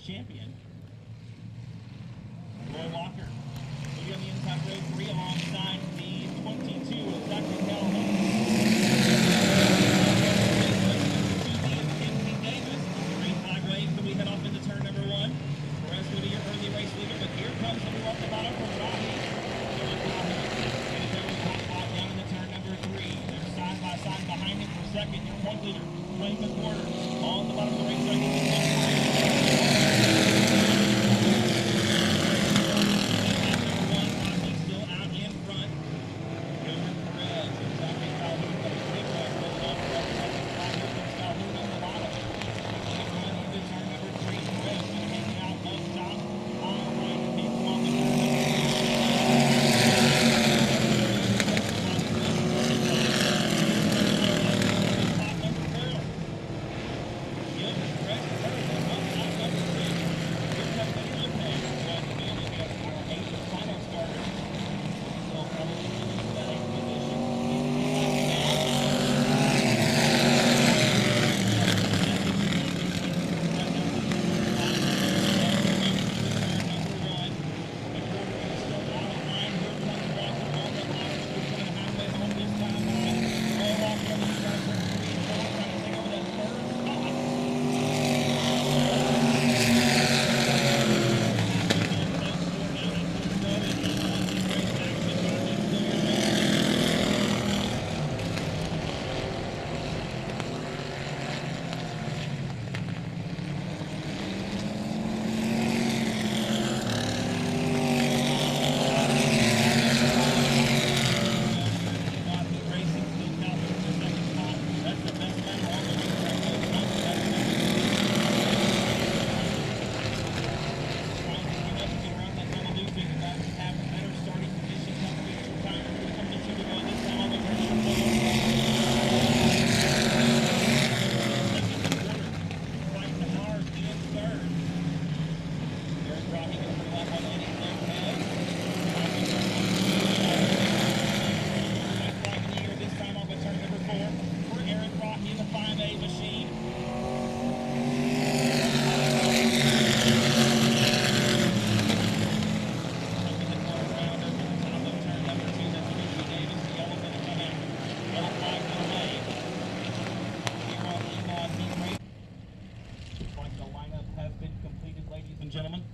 champion. Roy Walker will be on the inside road 3 alongside the 22 of Dr. Calhoun. Green flag wave, so we head off into turn number 1. Perez will be your early race leader, but here comes the move up the bottom from Rocky. Down into turn number 3. They're side by side behind him for second. Your point leader, Frank McWhorter, on the bottom of the racetrack. Gentlemen,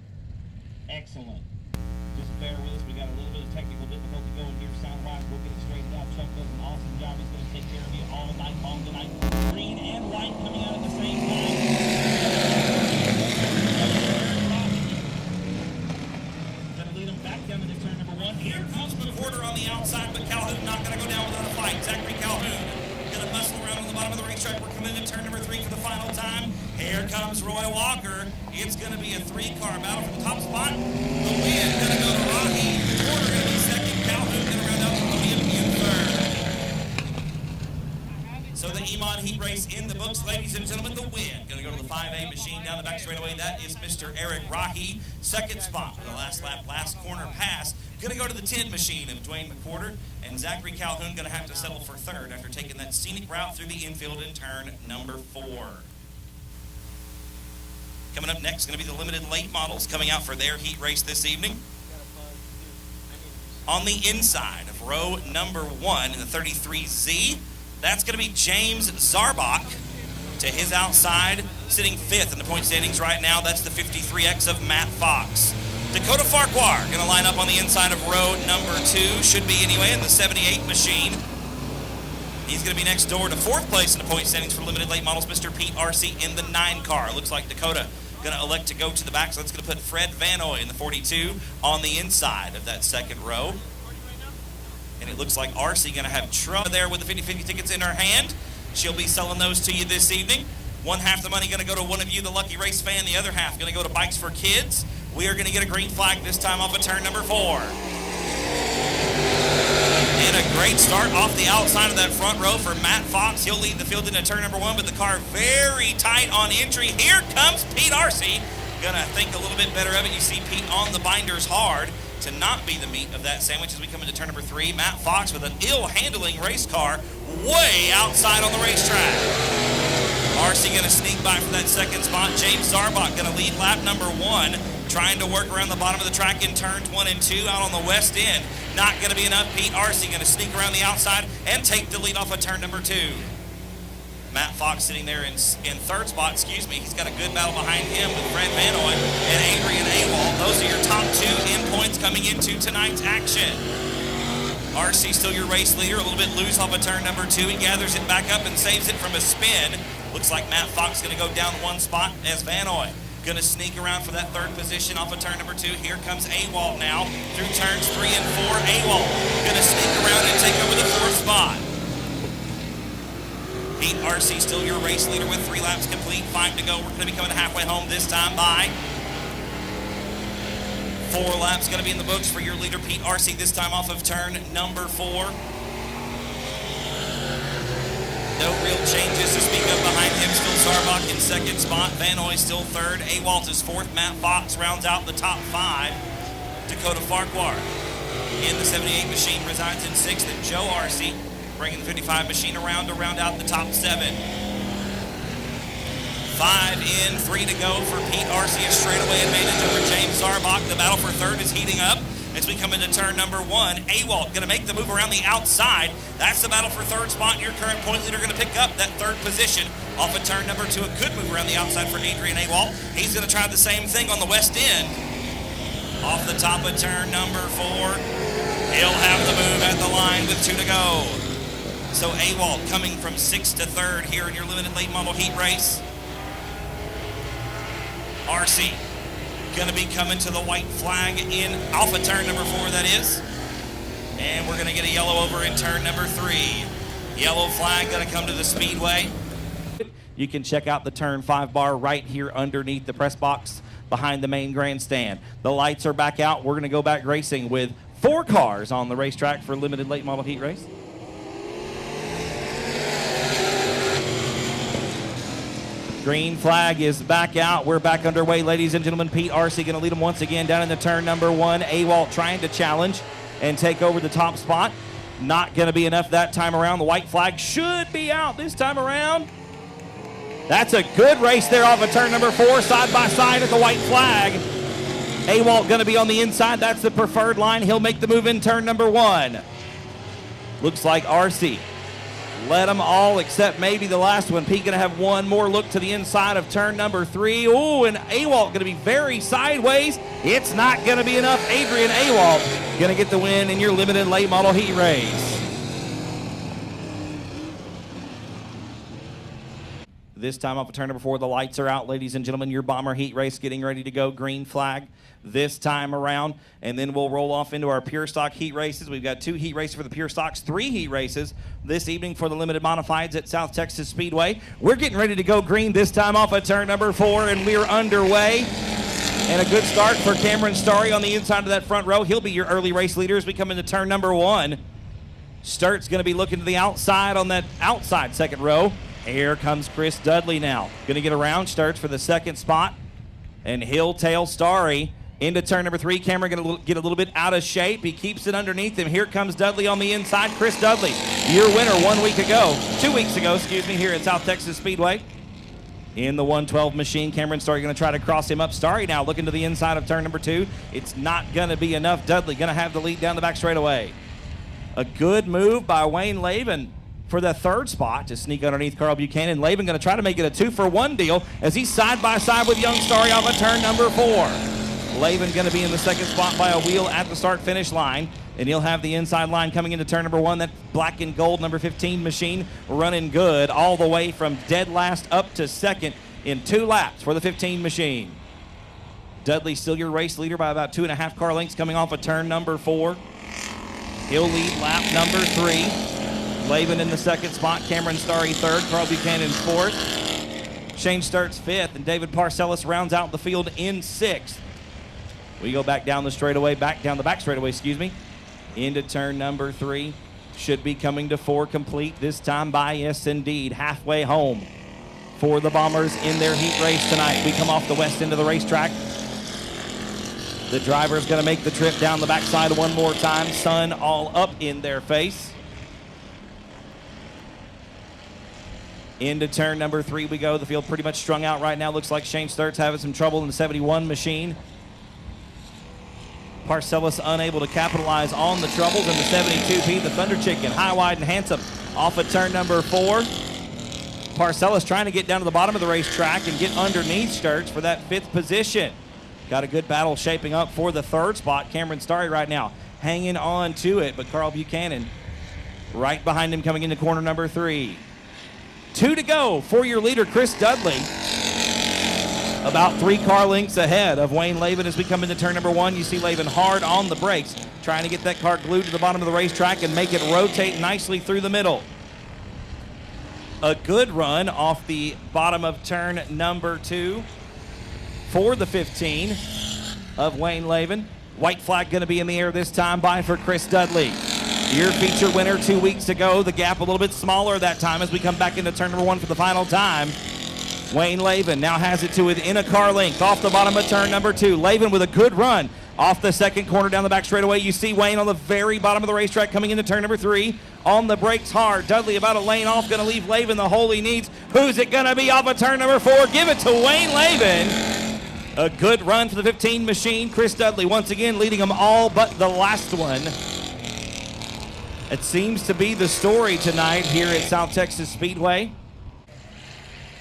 excellent. Just bear with us. We got a little bit of technical difficulty going here sound-wise. We'll get it straightened out. Chuck does an awesome job. He's going to take care of you all night long tonight. Green and white coming out at the same time. Going to lead them back down into turn number 1. Here comes McWhorter on the outside, but Calhoun not going to go down without a fight. Zachary Calhoun going to muscle around on the bottom of the racetrack. We're coming into turn number 3 for the final time. Here comes Roy Walker. It's going to be a 3-car battle for the top spot. The win going to go to Rocky. Porter going to be second. Calhoun going to round out the podium in third. So the EMOD heat race in the books, ladies and gentlemen. The win going to go to the 5A machine down the back straightaway. That is Mr. Eric Rocky. Second spot for the last lap, last corner pass. Going to go to the 10 machine of Dwayne McWhorter. And Zachary Calhoun going to have to settle for third after taking that scenic route through the infield in turn number 4. Coming up next is going to be the limited late models coming out for their heat race this evening. On the inside of row number 1 in the 33Z, that's going to be James Zarbach. To his outside, sitting 5th in the point standings right now, that's the 53X of Matt Fox. Dakota Farquhar going to line up on the inside of row number 2, should be anyway, in the 78 machine. He's going to be next door to 4th place in the point standings for limited late models, Mr. Pete Arcee in the 9 car. Looks like Dakota going to elect to go to the back, so that's going to put Fred Vanoy in the 42 on the inside of that second row. And it looks like Arcee going to have trouble there with the 50-50 tickets in her hand. She'll be selling those to you this evening. One half the money going to go to one of you, the lucky race fan. The other half going to go to Bikes for Kids. We are going to get a green flag this time off of turn number 4. And a great start off the outside of that front row for Matt Fox. He'll lead the field into turn number 1, but the car very tight on entry. Here comes Pete Arcee. Gonna think a little bit better of it. You see Pete on the binders hard to not be the meat of that sandwich as we come into turn number 3. Matt Fox with an ill-handling race car way outside on the racetrack. RC going to sneak by for that second spot. James Zarbach going to lead lap number 1, trying to work around the bottom of the track in turns 1 and 2 out on the west end. Not going to be enough. Pete RC going to sneak around the outside and take the lead off of turn number 2. Matt Fox sitting there in third spot, He's got a good battle behind him with Fred Vanoy and Adrian Awald. Those are your top 2 in points coming into tonight's action. RC still your race leader, a little bit loose off of turn number 2. He gathers it back up and saves it from a spin. Looks like Matt Fox going to go down 1 spot as Vanoy going to sneak around for that third position off of turn number 2. Here comes Awald now through turns 3 and 4. Awald going to sneak around and take over the 4th spot. Pete RC still your race leader with 3 laps complete, 5 to go. We're going to be coming halfway home this time by 4 laps going to be in the books for your leader, Pete RC, this time off of turn number 4. No real changes to speak of behind him. Still Zarbach in second spot. Vanoy still third. Awald is 4th. Matt Fox rounds out the top 5. Dakota Farquhar in the 78 machine resides in 6th. And Joe RC bringing the 55 machine around to round out the top 7. 5 in, 3 to go for Pete RC. A straightaway advantage over James Zarbach. The battle for third is heating up as we come into turn number 1. Awald going to make the move around the outside. That's the battle for third spot. Your current point leader going to pick up that third position off of turn number 2. A good move around the outside for Adrian Awald. He's going to try the same thing on the west end. Off the top of turn number 4. He'll have the move at the line with 2 to go. So Awald coming from 6th to 3rd here in your limited late model heat race. RC going to be coming to the white flag in off of turn number 4, that is. And we're going to get a yellow over in turn number 3. Yellow flag going to come to the Speedway. You can check out the turn 5 bar right here underneath the press box behind the main grandstand. The lights are back out. We're going to go back racing with 4 cars on the racetrack for limited late model heat race. Green flag is back out. We're back underway, ladies and gentlemen. Pete RC going to lead them once again down into turn number 1. Awald trying to challenge and take over the top spot. Not going to be enough that time around. The white flag should be out this time around. That's a good race there off of turn number 4, side by side at the white flag. Awald going to be on the inside. That's the preferred line. He'll make the move in turn number 1. Looks like RC led them all except maybe the last one. Pete going to have one more look to the inside of turn number 3. Ooh, and Awald going to be very sideways. It's not going to be enough. Adrian Awald going to get the win in your limited late model heat race. This time off of turn number 4, the lights are out, ladies and gentlemen. Your bomber heat race getting ready to go. Green flag this time around, and then we'll roll off into our pure stock heat races. We've got 2 heat races for the pure stocks, 3 heat races this evening for the limited modifieds at South Texas Speedway. We're getting ready to go green this time off of turn number 4, and we're underway. And a good start for Cameron Starry on the inside of that front row. He'll be your early race leader as we come into turn number 1. Sturt's going to be looking to the outside on that outside second row. Here comes Chris Dudley now. Going to get around Sturts for the second spot. And he'll tail Starry into turn number 3. Cameron going to get a little bit out of shape. He keeps it underneath him. Here comes Dudley on the inside. Chris Dudley, your winner 2 weeks ago, here at South Texas Speedway. In the 112 machine, Cameron Starry going to try to cross him up. Starry now looking to the inside of turn number 2. It's not going to be enough. Dudley going to have the lead down the back straightaway. A good move by Wayne Laven for the 3rd spot to sneak underneath Carl Buchanan. Laven going to try to make it a 2-for-1 deal as he's side by side with young Starry off of turn number 4. Laven going to be in the 2nd spot by a wheel at the start finish line, and he'll have the inside line coming into turn number 1. That black and gold number 15 machine running good all the way from dead last up to 2nd in 2 laps for the 15 machine. Dudley still your race leader by about 2.5 car lengths coming off of turn number 4. He'll lead lap number 3. Laven in the 2nd spot, Cameron Starry 3rd, Carl Buchanan 4th. Shane Sturts 5th, and David Parcellis rounds out the field in 6th. We go back down the straightaway, back down the back straightaway, into turn number 3. Should be coming to 4 complete, this time by yes indeed. Halfway home for the Bombers in their heat race tonight. We come off the west end of the racetrack. The driver's gonna make the trip down the backside one more time. Sun all up in their face. Into turn number 3 we go. The field pretty much strung out right now. Looks like Shane Sturt's having some trouble in the 71 machine. Parcellis unable to capitalize on the troubles in the 72P. The Thunder Chicken, high, wide, and handsome off of turn number 4. Parcellis trying to get down to the bottom of the racetrack and get underneath Sturts for that 5th position. Got a good battle shaping up for the 3rd spot. Cameron Starry right now hanging on to it, but Carl Buchanan right behind him coming into corner number 3. 2 to go for your leader, Chris Dudley. About 3 car lengths ahead of Wayne Lavin as we come into turn number 1. You see Lavin hard on the brakes, trying to get that car glued to the bottom of the racetrack and make it rotate nicely through the middle. A good run off the bottom of turn number 2 for the 15 of Wayne Lavin. White flag going to be in the air this time by for Chris Dudley. Your feature winner 2 weeks ago. The gap a little bit smaller that time as we come back into turn number 1 for the final time. Wayne Lavin now has it to within a car length off the bottom of turn number 2. Lavin with a good run off the second corner down the back straightaway. You see Wayne on the very bottom of the racetrack coming into turn number 3. On the brakes hard. Dudley about a lane off, going to leave Lavin the hole he needs. Who's it going to be off of turn number 4? Give it to Wayne Lavin. A good run for the 15 machine. Chris Dudley once again leading them all but the last one. It seems to be the story tonight here at South Texas Speedway.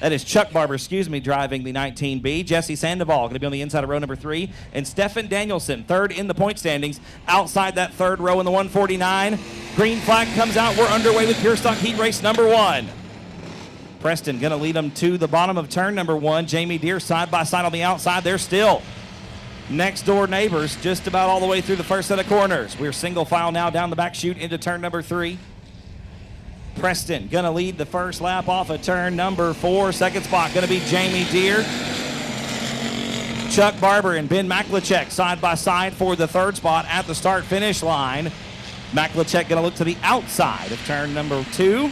That is Chuck Barber, driving the 19B. Jesse Sandoval going to be on the inside of row number 3. And Stefan Danielson, 3rd in the point standings, outside that 3rd row in the 149. Green flag comes out. We're underway with Pure Stock Heat Race number 1. Preston going to lead them to the bottom of turn number 1. Jamie Deere side by side on the outside. They're still next door neighbors just about all the way through the first set of corners. We're single file now down the back chute into turn number 3. Preston going to lead the first lap off of turn number 4. Second spot going to be Jamie Deere. Chuck Barber and Ben Maklachek side by side for the 3rd spot at the start-finish line. Maklachek going to look to the outside of turn number 2.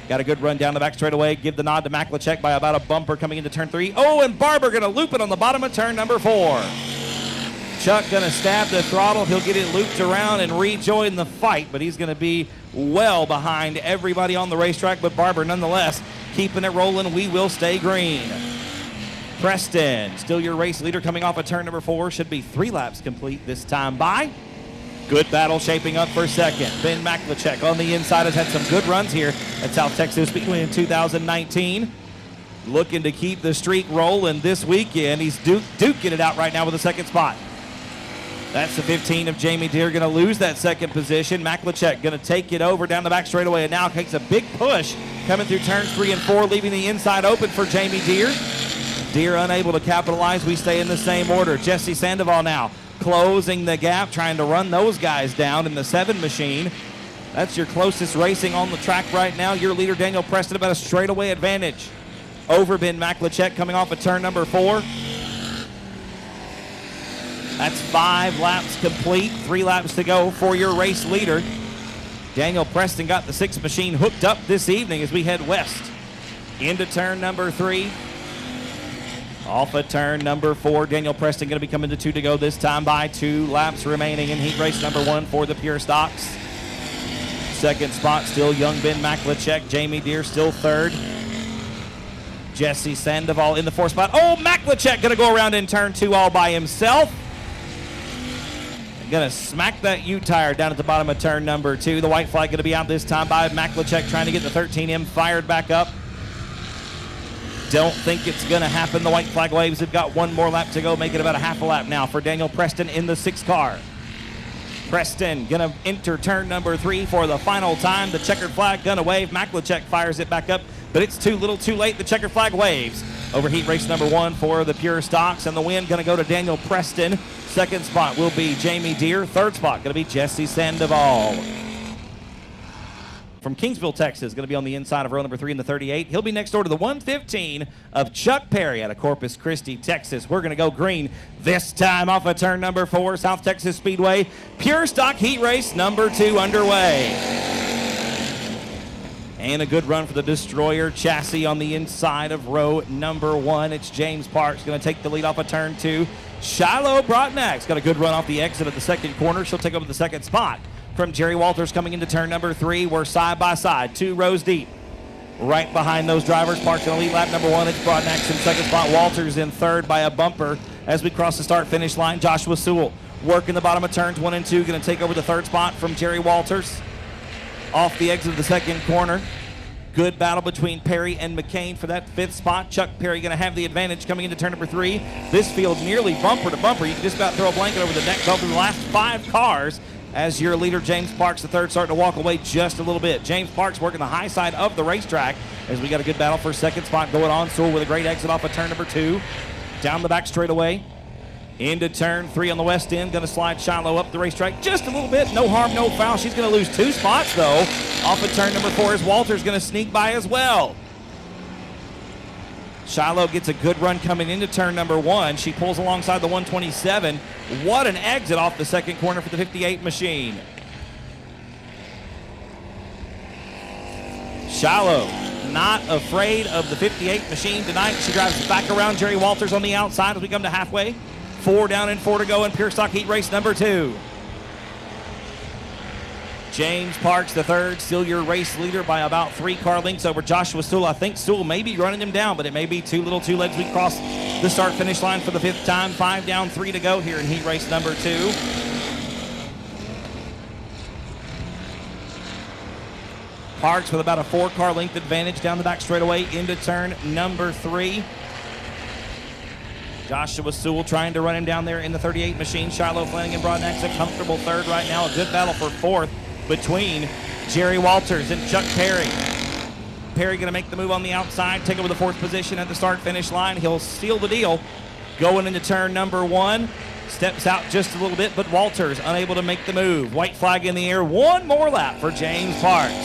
Got a good run down the back straightaway. Give the nod to Maklachek by about a bumper coming into turn 3. Oh, and Barber going to loop it on the bottom of turn number 4. Chuck going to stab the throttle. He'll get it looped around and rejoin the fight, but he's going to be well behind everybody on the racetrack, but Barber nonetheless keeping it rolling. We will stay green. Preston, still your race leader coming off of turn number 4. Should be 3 laps complete this time by. Good battle shaping up for second. Ben Maklachek on the inside has had some good runs here at South Texas Speedway in 2019. Looking to keep the streak rolling this weekend. He's duking it out right now with the 2nd spot. That's the 15 of Jamie Deere going to lose that 2nd position. Maklachek going to take it over down the back straightaway and now takes a big push coming through turns 3 and 4, leaving the inside open for Jamie Deere. Deere unable to capitalize. We stay in the same order. Jesse Sandoval now closing the gap, trying to run those guys down in the 7 machine. That's your closest racing on the track right now. Your leader, Daniel Preston, about a straightaway advantage over Ben Maklachek coming off of turn number 4. That's 5 laps complete, 3 laps to go for your race leader. Daniel Preston got the 6 machine hooked up this evening as we head west into turn number 3. Off of turn number 4, Daniel Preston going to be coming to 2 to go this time by. 2 laps remaining in heat race number 1 for the Pure Stocks. 2nd spot still young Ben Maklachek. Jamie Deere still 3rd. Jesse Sandoval in the 4th spot. Oh, Maklachek going to go around in turn 2 all by himself. Going to smack that U-tire down at the bottom of turn number 2. The white flag going to be out this time by Maklachek trying to get the 13M fired back up. Don't think it's going to happen. The white flag waves have got 1 more lap to go, make it about a half a lap now for Daniel Preston in the 6 car. Preston going to enter turn number 3 for the final time. The checkered flag going to wave. Maklachek fires it back up, but it's too little too late. The checkered flag waves over heat race number 1 for the Pure Stocks, and the win going to go to Daniel Preston. 2nd spot will be Jamie Deere. 3rd spot going to be Jesse Sandoval. From Kingsville, Texas, going to be on the inside of row number 3 in the 38. He'll be next door to the 115 of Chuck Perry out of Corpus Christi, Texas. We're going to go green this time off of turn number 4, South Texas Speedway. Pure Stock Heat Race number 2 underway. And a good run for the Destroyer chassis on the inside of row number 1. It's James Parks going to take the lead off of turn 2. Shiloh Brotnack's got a good run off the exit of the 2nd corner. She'll take over the 2nd spot from Jerry Walters coming into turn number 3. We're side by side, 2 rows deep. right behind those drivers. Parks in the lead lap number 1. It's Broadnax in second spot. Walters in third by a bumper as we cross the start-finish line. Joshua Sewell working the bottom of turns 1 and 2. Going to take over the third spot from Jerry Walters. Off the exit of the second corner. Good battle between Perry and McCain for that fifth spot. Chuck Perry going to have the advantage coming into turn number 3. This field nearly bumper to bumper. You can just about throw a blanket over the neck of the last 5 cars as your leader, James Parks, the third, starting to walk away just a little bit. James Parks working the high side of the racetrack as we got a good battle for second spot going on. Sewell with a great exit off of turn number 2. Down the back straightaway. Into turn 3 on the west end. Going to slide Shiloh up the racetrack just a little bit. No harm, no foul. She's going to lose 2 spots, though. Off of turn number 4 as Walter's going to sneak by as well. Shiloh gets a good run coming into turn number 1. She pulls alongside the 127. What an exit off the second corner for the 58 machine. Shiloh not afraid of the 58 machine tonight. She drives back around Jerry Walters on the outside as we come to halfway. 4 down and 4 to go in Pure Stock Heat Race number 2. James Parks the third, still your race leader by about 3 car lengths over Joshua Sewell. I think Sewell may be running him down, but it may be too little too late as we cross the start-finish line for the 5th time. 5 down, 3 to go here in Heat Race number 2. Parks with about a 4 car length advantage down the back straightaway into turn number 3. Joshua Sewell trying to run him down there in the 38 machine. Shiloh Flanagan Broadnax a comfortable third right now. A good battle for 4th between Jerry Walters and Chuck Perry. Perry going to make the move on the outside, take over the 4th position at the start-finish line. He'll seal the deal going into turn number 1. Steps out just a little bit, but Walters unable to make the move. White flag in the air. 1 more lap for James Parks.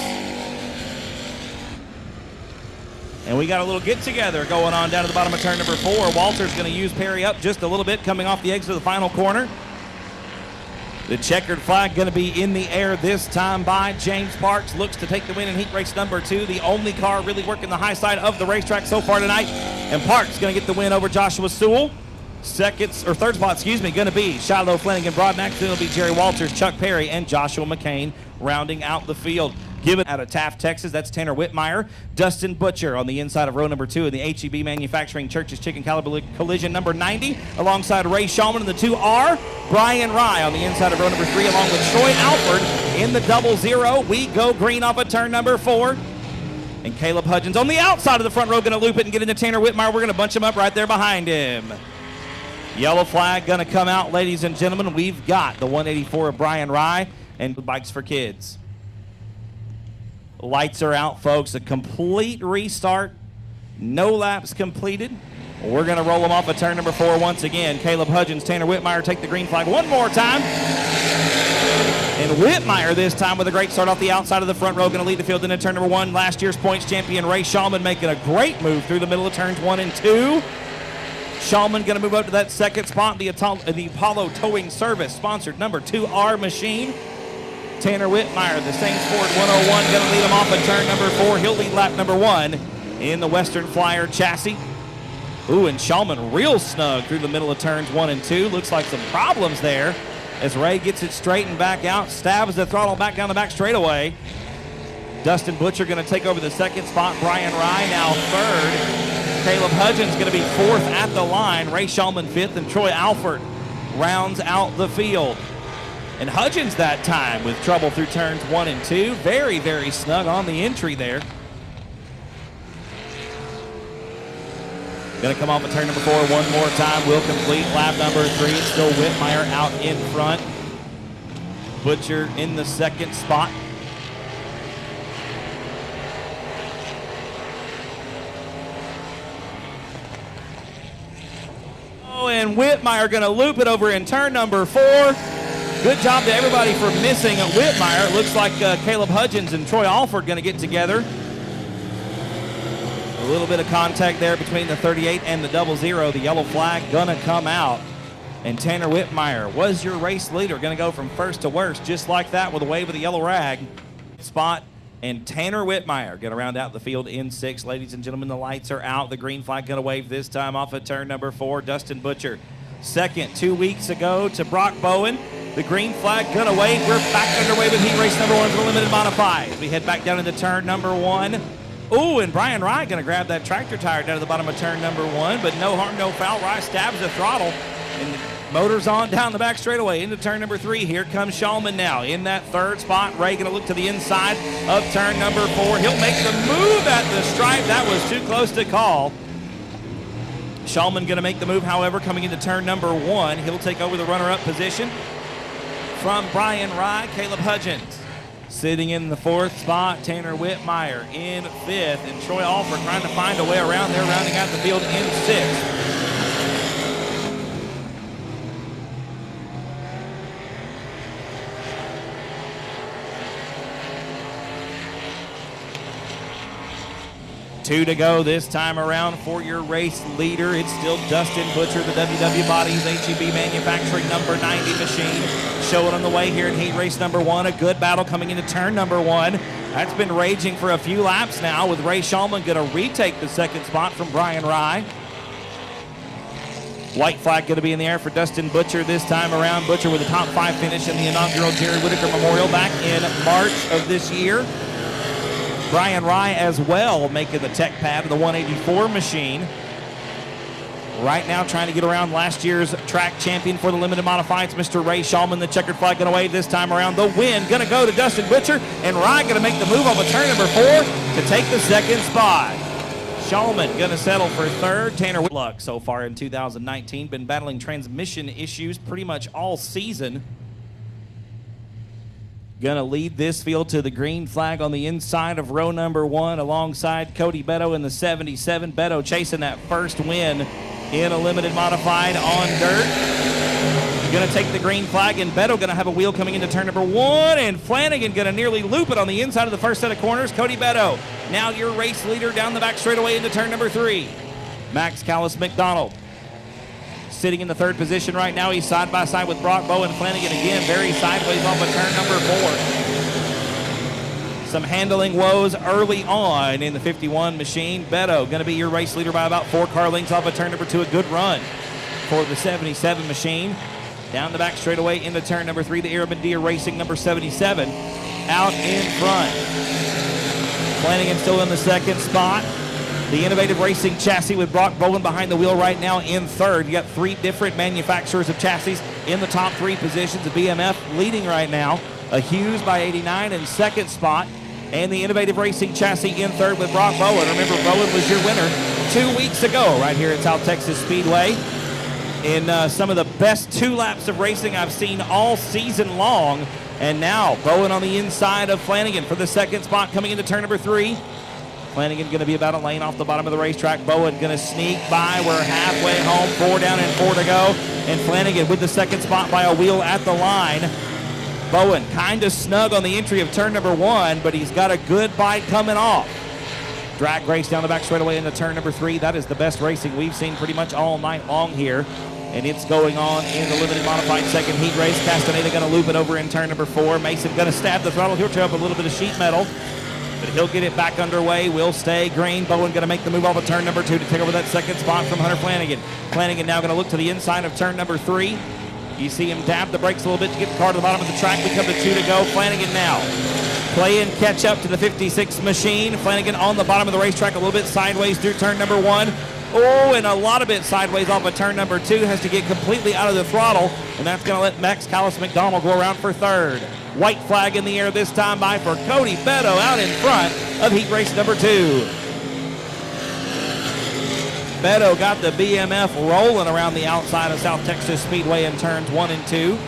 And we got a little get-together going on down at the bottom of turn number 4. Walters going to use Perry up just a little bit coming off the exit of the final corner. The checkered flag going to be in the air this time by James Parks. Looks to take the win in Heat Race number 2. The only car really working the high side of the racetrack so far tonight. And Parks going to get the win over Joshua Sewell. Third spot, going to be Shiloh Flanagan Broadnax. Then it'll be Jerry Walters, Chuck Perry, and Joshua McCain rounding out the field. Given out of Taft, Texas, that's Tanner Whitmire. Dustin Butcher on the inside of row number 2 in the HEB Manufacturing Church's Chicken Caliber Collision number 90, alongside Ray Shulman in the 2R. Brian Rye on the inside of row number 3, along with Troy Alford in the 00. We go green off of turn number 4. And Caleb Hudgens on the outside of the front row, going to loop it and get into Tanner Whitmire. We're going to bunch him up right there behind him. Yellow flag going to come out, ladies and gentlemen. We've got the 184 of Brian Rye and Bikes for Kids. Lights are out, folks. A complete restart. No laps completed. We're going to roll them off at turn number 4 once again. Caleb Hudgens, Tanner Whitmire take the green flag one more time. And Whitmire this time with a great start off the outside of the front row. Going to lead the field into turn number 1. Last year's points champion Ray Shulman making a great move through the middle of turns 1 and 2. Shulman going to move up to that second spot. The Apollo Towing Service sponsored number 2R machine. Tanner Whitmire, the Saints Ford 101, going to lead him off at turn number 4. He'll lead lap number 1 in the Western Flyer chassis. Ooh, and Shulman real snug through the middle of turns 1 and 2. Looks like some problems there as Ray gets it straightened back out, stabs the throttle back down the back straightaway. Dustin Butcher going to take over the second spot. Brian Rye now third. Caleb Hudgens going to be 4th at the line. Ray Shulman 5th, and Troy Alford rounds out the field. And Hudgens that time with trouble through turns 1 and 2. Very, very snug on the entry there. Going to come off at turn number 4 one more time. Will complete lap number 3. It's still Whitmire out in front. Butcher in the second spot. Oh, and Whitmire going to loop it over in turn number 4. Good job to everybody for missing Whitmire. It looks like Caleb Hudgens and Troy Alford going to get together. A little bit of contact there between the 38 and the 00. The yellow flag going to come out. And Tanner Whitmire was your race leader. Going to go from first to worst just like that with a wave of the yellow rag. Spot. And Tanner Whitmire going to round out the field in 6th. Ladies and gentlemen, the lights are out. The green flag going to wave this time off at turn number 4. Dustin Butcher second 2 weeks ago to Brock Bowen. The green flag going to wave. We're back underway with Heat Race number 1 for a limited modified. We head back down into turn number 1. Ooh, and Brian Rye going to grab that tractor tire down to the bottom of turn number 1, but no harm, no foul. Rye stabs the throttle, and the motor's on down the back straightaway into turn number 3. Here comes Shulman now in that third spot. Ray going to look to the inside of turn number 4. He'll make the move at the stripe. That was too close to call. Shulman going to make the move, however, coming into turn number 1. He'll take over the runner-up position from Brian Rye. Caleb Hudgens sitting in the 4th spot. Tanner Whitmire in 5th. And Troy Alford trying to find a way around there, rounding out the field in 6th. Two to go this time around for your race leader. It's still Dustin Butcher, the WW Bodies HEB Manufacturing number 90 machine. Showing on the way here in heat race number 1. A good battle coming into turn number 1. That's been raging for a few laps now, with Ray Shulman going to retake the 2nd spot from Brian Rye. White flag going to be in the air for Dustin Butcher this time around. Butcher with a top 5 finish in the inaugural Jerry Whitaker Memorial back in March of this year. Brian Rye as well making the tech pad of the 184 machine. Right now trying to get around last year's track champion for the limited modifieds, Mr. Ray Shulman. The checkered flag going to wave this time around. The win going to go to Dustin Butcher, and Rye going to make the move on turn number 4 to take the 2nd spot. Shulman going to settle for 3rd. Tanner Whitlock so far in 2019. Been battling transmission issues pretty much all season. Going to lead this field to the green flag on the inside of row number 1 alongside Cody Beto in the 77. Beto chasing that first win in a limited modified on dirt. Going to take the green flag, and Beto going to have a wheel coming into turn number 1, and Flanagan going to nearly loop it on the inside of the first set of corners. Cody Beto, now your race leader down the back straightaway into turn number 3. Max Callis McDonald sitting in the 3rd position right now. He's side by side with Brock Bowen. Flanagan again very sideways off of turn number 4. Some handling woes early on in the 51 machine. Beto going to be your race leader by about 4 car lengths off of turn number 2. A good run for the 77 machine. Down the back straightaway into turn number 3. The Arabandia Racing number 77 out in front. Flanagan still in the 2nd spot. The Innovative Racing chassis with Brock Bowen behind the wheel right now in 3rd. You got 3 different manufacturers of chassis in the top 3 positions. The BMF leading right now. A Hughes by 89 in 2nd spot. And the Innovative Racing chassis in 3rd with Brock Bowen. Remember, Bowen was your winner 2 weeks ago right here at South Texas Speedway in some of the best 2 laps of racing I've seen all season long. And now Bowen on the inside of Flanagan for the 2nd spot coming into turn number 3. Flanagan going to be about a lane off the bottom of the racetrack. Bowen going to sneak by. We're halfway home. 4 down and 4 to go. And Flanagan with the 2nd spot by a wheel at the line. Bowen kind of snug on the entry of turn number 1, but he's got a good bite coming off. Drag race down the back straightaway into turn number 3. That is the best racing we've seen pretty much all night long here. And it's going on in the limited modified 2nd heat race. Castaneda going to loop it over in turn number 4. Mason going to stab the throttle. He'll tear up a little bit of sheet metal, but he'll get it back underway. Will stay green. Bowen going to make the move off of turn number 2 to take over that 2nd spot from Hunter Flanagan. Flanagan now going to look to the inside of turn number 3. You see him dab the brakes a little bit to get the car to the bottom of the track. We come to 2 to go. Flanagan now playing catch up to the 56 machine. Flanagan on the bottom of the racetrack a little bit sideways through turn number 1. Oh, and a lot of it sideways off of turn number 2. Has to get completely out of the throttle, and that's going to let Max Callis McDonald go around for 3rd. White flag in the air this time by for Cody Beto out in front of heat race number 2. Beto got the BMF rolling around the outside of South Texas Speedway in turns 1 and 2.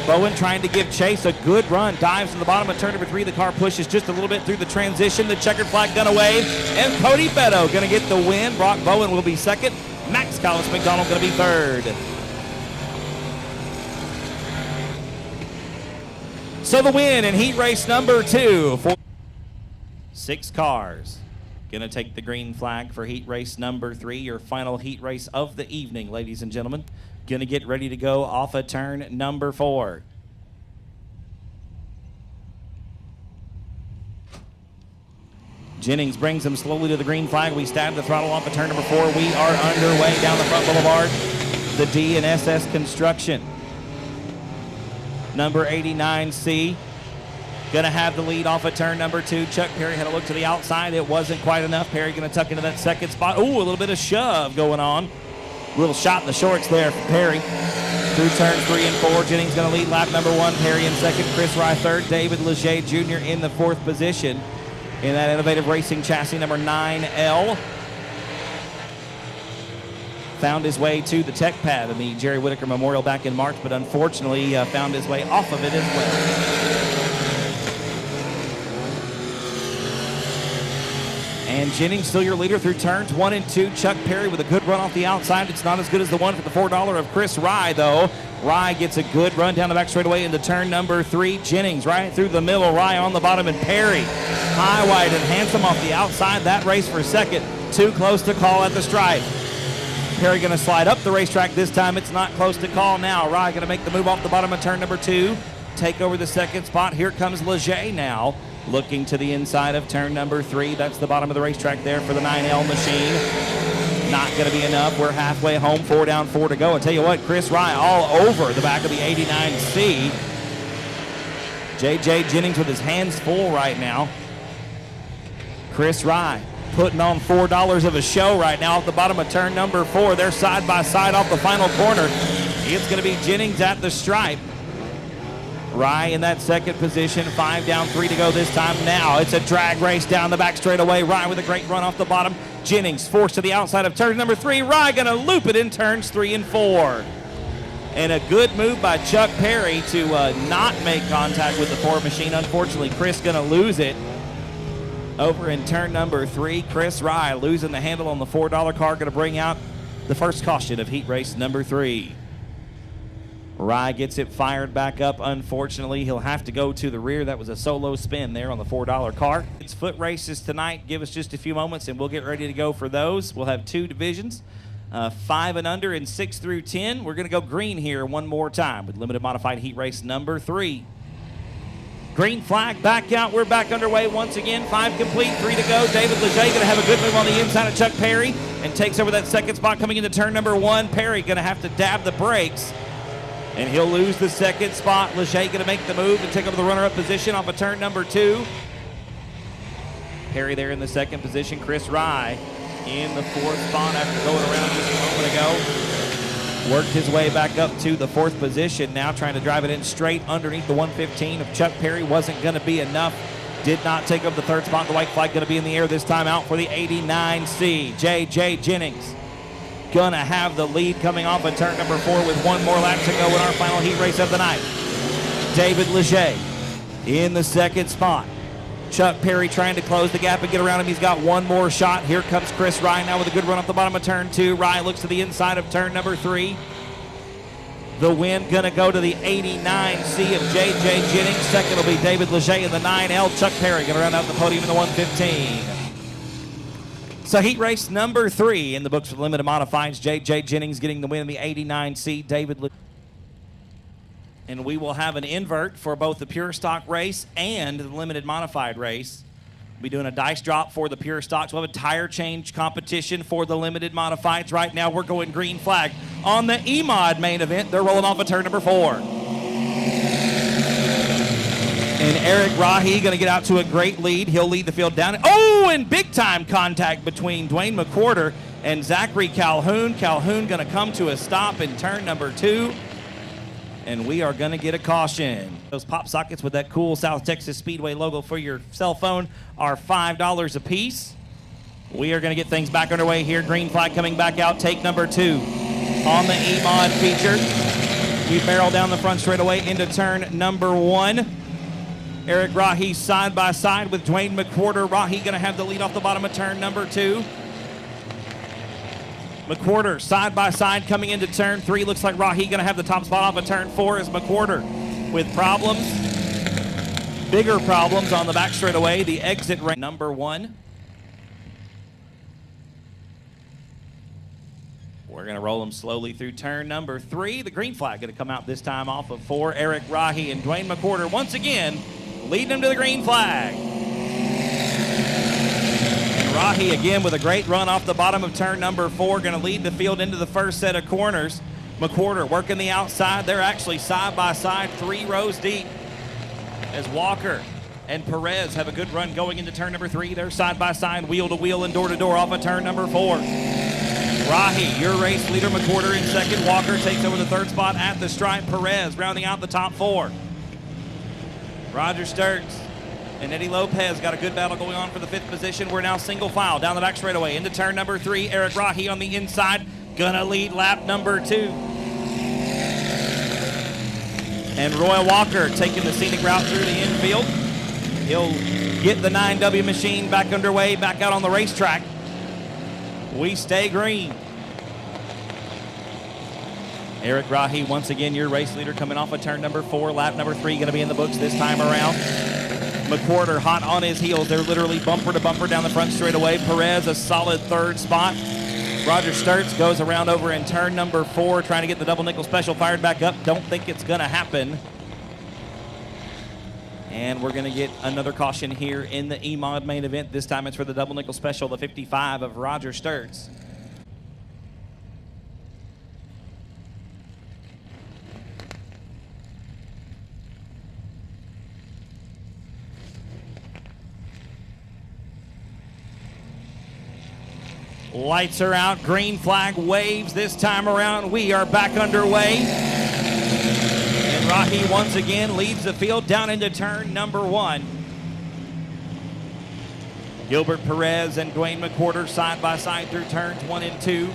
Bowen trying to give chase. A good run. Dives to the bottom of turn number 3. The car pushes just a little bit through the transition. The checkered flag gonna wave. And Cody Beto gonna get the win. Brock Bowen will be 2nd. Max Callis McDonald gonna be 3rd. So the win in heat race number 2 for 6 cars. Gonna take the green flag for heat race number 3, your final heat race of the evening, ladies and gentlemen. Gonna get ready to go off of turn number 4. Jennings brings him slowly to the green flag. We stab the throttle off of turn number 4. We are underway down the front boulevard. The D and SS Construction. Number 89C. Going to have the lead off of turn number 2. Chuck Perry had a look to the outside. It wasn't quite enough. Perry going to tuck into that second spot. Ooh, a little bit of shove going on. A little shot in the shorts there for Perry. Through turns 3 and 4, Jennings going to lead lap number 1. Perry in second, Chris Rye third, David Leger Jr. in the 4th position in that Innovative Racing chassis number 9L. Found his way to the tech pad in the Jerry Whitaker Memorial back in March, but unfortunately found his way off of it as well. And Jennings still your leader through turns 1 and 2. Chuck Perry with a good run off the outside. It's not as good as the one for the $4 of Chris Rye, though. Rye gets a good run down the back straightaway into turn number 3. Jennings right through the middle. Rye on the bottom, and Perry high, wide, and handsome off the outside. That race for second. Too close to call at the stripe. Perry going to slide up the racetrack this time. It's not close to call now. Rye going to make the move off the bottom of turn number 2. Take over the second spot. Here comes Leger now. Looking to the inside of turn number 3. That's the bottom of the racetrack there for the 9L machine. Not going to be enough. We're halfway home. 4 down, 4 to go. I tell you what, Chris Rye all over the back of the 89C. J.J. Jennings with his hands full right now. Chris Rye putting on $4 of a show right now off the bottom of turn number 4. They're side by side off the final corner. It's going to be Jennings at the stripe. Rye in that second position, 5 down, 3 to go this time. Now it's a drag race down the back straightaway. Rye with a great run off the bottom. Jennings forced to the outside of turn number 3. Rye going to loop it in turns 3 and 4. And a good move by Chuck Perry to not make contact with the Ford machine. Unfortunately, Chris going to lose it. Over in turn number 3, Chris Rye losing the handle on the $4 car. Going to bring out the first caution of heat race number 3. Rye gets it fired back up. Unfortunately, he'll have to go to the rear. That was a solo spin there on the $4 car. It's foot races tonight. Give us just a few moments and we'll get ready to go for those. We'll have 2 divisions, 5 and under and 6 through 10. We're going to go green here one more time with limited modified heat race number 3. Green flag back out. We're back underway once again. 5 complete, 3 to go. David Leger going to have a good move on the inside of Chuck Perry and takes over that second spot coming into turn number 1. Perry going to have to dab the brakes. And he'll lose the second spot. Leger going to make the move and take over the runner-up position off of turn number 2. Perry there in the second position. Chris Rye in the 4th spot after going around just a moment ago. Worked his way back up to the 4th position. Now trying to drive it in straight underneath the 115 of Chuck Perry. Wasn't going to be enough. Did not take up the 3rd spot. The white flag going to be in the air this time out for the 89C. J.J. Jennings gonna have the lead coming off of turn number 4 with 1 more lap to go in our final heat race of the night. David Leger in the second spot. Chuck Perry trying to close the gap and get around him. He's got 1 more shot. Here comes Chris Rye now with a good run off the bottom of turn 2. Rye looks to the inside of turn number 3. The win gonna go to the 89C of J.J. Jennings. Second will be David Leger in the 9L. Chuck Perry gonna round out the podium in the 115. So heat race number 3 in the books for limited modifieds. J.J. Jennings getting the win in the 89C. David and we will have an invert for both the pure stock race and the limited modified race. We'll be doing a dice drop for the pure stocks. We'll have a tire change competition for the limited modifieds. Right now we're going green flag. On the E-Mod main event, they're rolling off of turn number 4. And Eric Rahi going to get out to a great lead. He'll lead the field down. Oh, and big-time contact between Dwayne McWhorter and Zachary Calhoun. Calhoun going to come to a stop in turn number 2. And we are going to get a caution. Those pop sockets with that cool South Texas Speedway logo for your cell phone are $5 a piece. We are going to get things back underway here. Green flag coming back out. Take number 2 on the E-Mod feature. We barrel down the front straightaway into turn number 1. Eric Rahi side by side with Dwayne McWhorter. Rahi going to have the lead off the bottom of turn number 2. McWhorter side by side coming into turn 3. Looks like Rahi going to have the top spot off of turn 4 as McWhorter with problems. Bigger problems on the back straightaway. The exit rank number 1. We're going to roll them slowly through turn number 3. The green flag going to come out this time off of 4. Eric Rahi and Dwayne McWhorter once again leading them to the green flag. And Rahi again with a great run off the bottom of turn number 4. Going to lead the field into the first set of corners. McWhorter working the outside. They're actually side by side 3 rows deep as Walker and Perez have a good run going into turn number 3. They're side by side, wheel to wheel, and door to door off of turn number 4. Rahi, your race leader. McWhorter in second. Walker takes over the third spot at the stripe. Perez rounding out the top 4. Roger Sturks and Eddie Lopez got a good battle going on for the 5th position. We're now single file down the back straightaway into turn number 3. Eric Rahi on the inside, gonna lead lap number 2. And Roy Walker taking the scenic route through the infield. He'll get the 9W machine back underway, back out on the racetrack. We stay green. Eric Rahi, once again, your race leader, coming off of turn number 4. Lap number 3 going to be in the books this time around. McWhorter hot on his heels. They're literally bumper to bumper down the front straightaway. Perez, a solid 3rd spot. Roger Sturts goes around over in turn number 4, trying to get the double nickel special fired back up. Don't think it's going to happen. And we're going to get another caution here in the E-Mod main event. This time it's for the double nickel special, the 55 of Roger Sturts. Lights are out, green flag waves this time around. We are back underway. And Rahi once again leads the field down into turn number 1. Gilbert Perez and Dwayne McWhorter side by side through turns 1 and 2.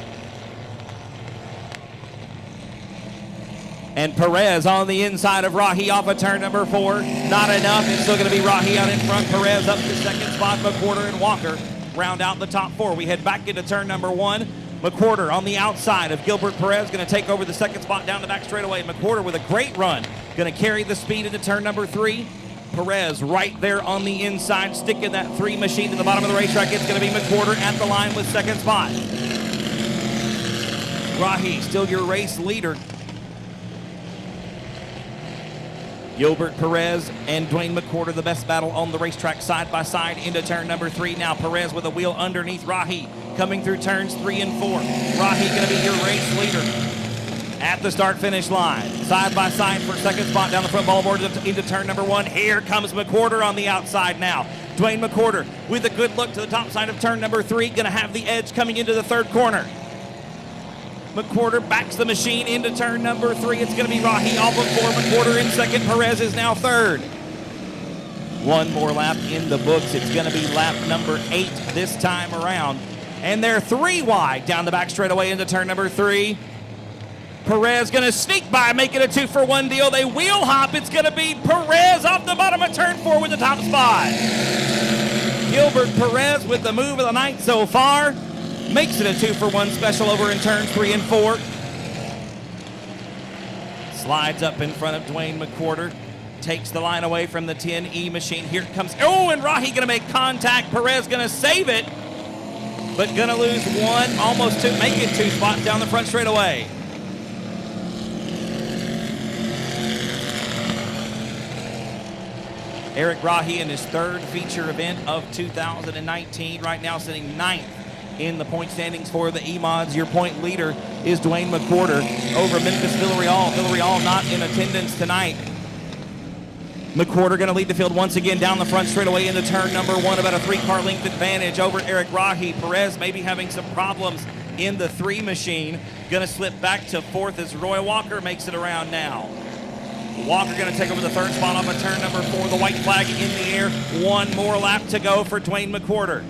And Perez on the inside of Rahi off of turn number 4. Not enough. It's still going to be Rahi out in front. Perez up to 2nd spot. McWhorter and Walker round out the top 4. We head back into turn number 1. McWhorter on the outside of Gilbert Perez, going to take over the 2nd spot down the back straightaway. McWhorter with a great run, going to carry the speed into turn number 3. Perez right there on the inside, sticking that 3 machine to the bottom of the racetrack. It's going to be McWhorter at the line with 2nd spot. Rahi, still your race leader. Gilbert Perez and Dwayne McWhorter, the best battle on the racetrack side by side into turn number 3. Now Perez with a wheel underneath Rahi, coming through turns 3 and 4. Rahi going to be your race leader at the start-finish line. Side by side for 2nd spot down the front ball board into turn number 1. Here comes McWhorter on the outside now. Dwayne McWhorter with a good look to the top side of turn number 3. Going to have the edge coming into the 3rd corner. McWhorter backs the machine into turn number 3. It's going to be Rahi off of 4. McWhorter in 2nd. Perez is now 3rd. One more lap in the books. It's going to be lap number 8 this time around. And they're 3 wide down the back straightaway into turn number 3. Perez going to sneak by, make it a 2-for-1 deal. They wheel hop. It's going to be Perez off the bottom of turn 4 with the top spot. Gilbert Perez with the move of the night so far. Makes it a 2-for-1 special over in turns 3 and 4. Slides up in front of Dwayne McWhorter. Takes the line away from the 10E machine. Here it comes. Oh, and Rahi going to make contact. Perez going to save it, but going to lose 1, almost 2, make it 2 spots down the front straightaway. Eric Rahi in his 3rd feature event of 2019. Right now sitting 9th in the point standings for the E-Mods. Your point leader is Dwayne McWhorter over Memphis Villarreal. Villarreal not in attendance tonight. McWhorter going to lead the field once again down the front straightaway into turn number 1. About a 3-car length advantage over Eric Rahi. Perez maybe having some problems in the 3 machine. Going to slip back to 4th as Roy Walker makes it around now. Walker going to take over the 3rd spot off of turn number 4. The white flag in the air. 1 more lap to go for Dwayne McWhorter.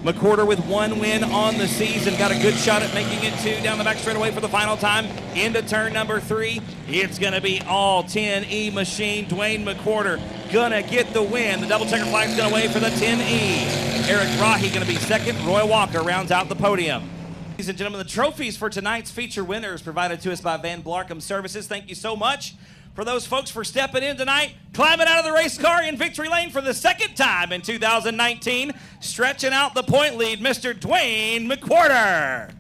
McWhorter with 1 win on the season. Got a good shot at making it 2 down the back straightaway for the final time. Into turn number 3. It's going to be all 10E machine. Dwayne McWhorter going to get the win. The double checker flag's going to wave for the 10E. Eric Rahi going to be 2nd. Roy Walker rounds out the podium. Ladies and gentlemen, the trophies for tonight's feature winners provided to us by Van Blarcom Services. Thank you so much for those folks for stepping in tonight, climbing out of the race car in victory lane for the 2nd time in 2019, stretching out the point lead, Mr. Dwayne McWhorter.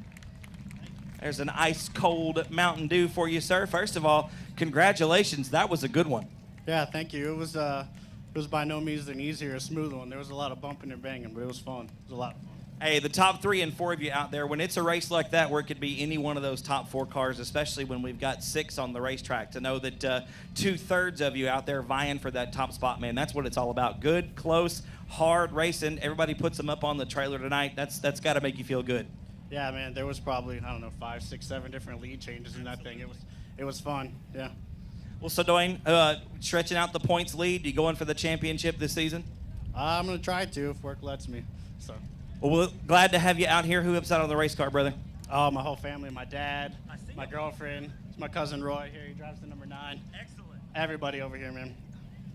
There's an ice-cold Mountain Dew for you, sir. First of all, congratulations. That was a good one. Yeah, thank you. It was by no means an easy or smooth one. There was a lot of bumping and banging, but it was fun. It was a lot of fun. Hey, the top 3 and 4 of you out there, when it's a race like that where it could be any one of those top 4 cars, especially when we've got 6 on the racetrack, to know that 2/3 of you out there vying for that top spot, man, that's what it's all about. Good, close, hard racing. Everybody puts them up on the trailer tonight. That's got to make you feel good. Yeah, man, there was probably, 5, 6, 7 different lead changes in that thing. It was fun, yeah. Well, so Dwayne, stretching out the points lead, you going for the championship this season? I'm going to try to if work lets me, so. Well, we're glad to have you out here. Who helps out on the race car, brother? Oh, my whole family, my dad, my girlfriend, it's my cousin Roy here. He drives the number 9. Excellent. Everybody over here, man.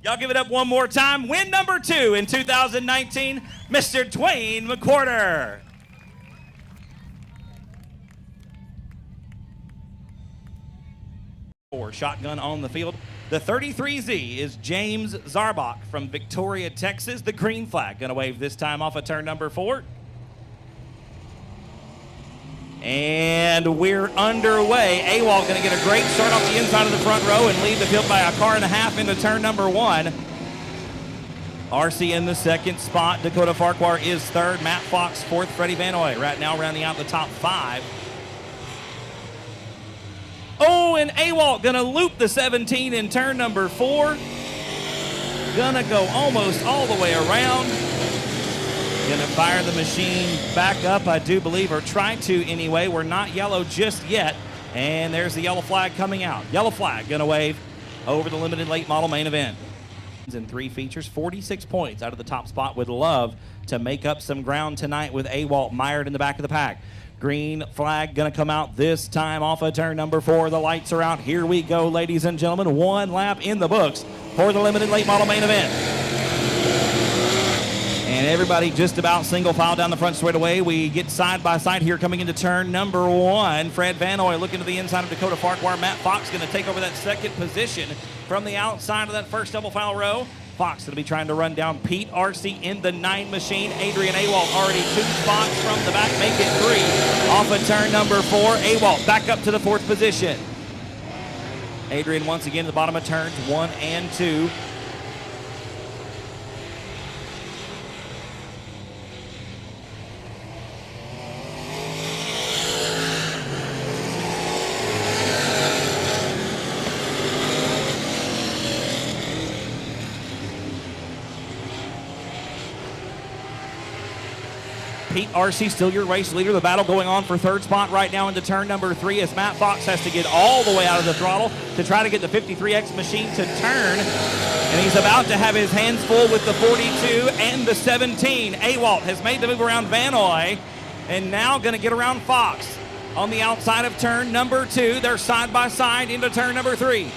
Y'all give it up one more time. Win number 2 in 2019, Mr. Dwayne McWhorter. Shotgun on the field. The 33Z is James Zarbach from Victoria, Texas. The green flag going to wave this time off of turn number 4. And we're underway. AWOL going to get a great start off the inside of the front row and lead the field by 1.5 cars into turn number 1. RC in the second spot. Dakota Farquhar is third. Matt Fox fourth. Freddie Vanoy right now rounding out the top 5. Oh, and AWOL gonna loop the 17 in turn number 4. Gonna go almost all the way around. Gonna fire the machine back up, I do believe, or try to anyway. We're not yellow just yet. And there's the yellow flag coming out. Yellow flag gonna wave over the limited late model main event. In 3 features, 46 points out of the top spot. Would love to make up some ground tonight with AWOL mired in the back of the pack. Green flag gonna come out this time off of turn number 4. The lights are out. Here we go, ladies and gentlemen. 1 lap in the books for the limited late model main event. And everybody just about single file down the front straightaway. We get side by side here coming into turn number 1. Fred Vanoy looking to the inside of Dakota Farquhar. Matt Fox gonna take over that second position from the outside of that first double file row. Fox going to be trying to run down Pete RC in the 9 machine. Adrian AWOL already 2 spots from the back, make it 3. Off of turn number 4, AWOL back up to the 4th position. Adrian once again at the bottom of turns 1 and 2. Pete RC still your race leader. The battle going on for 3rd spot right now into turn number 3 as Matt Fox has to get all the way out of the throttle to try to get the 53X machine to turn. And he's about to have his hands full with the 42 and the 17. AWOL has made the move around Vanoy and now going to get around Fox on the outside of turn number 2. They're side by side into turn number 3.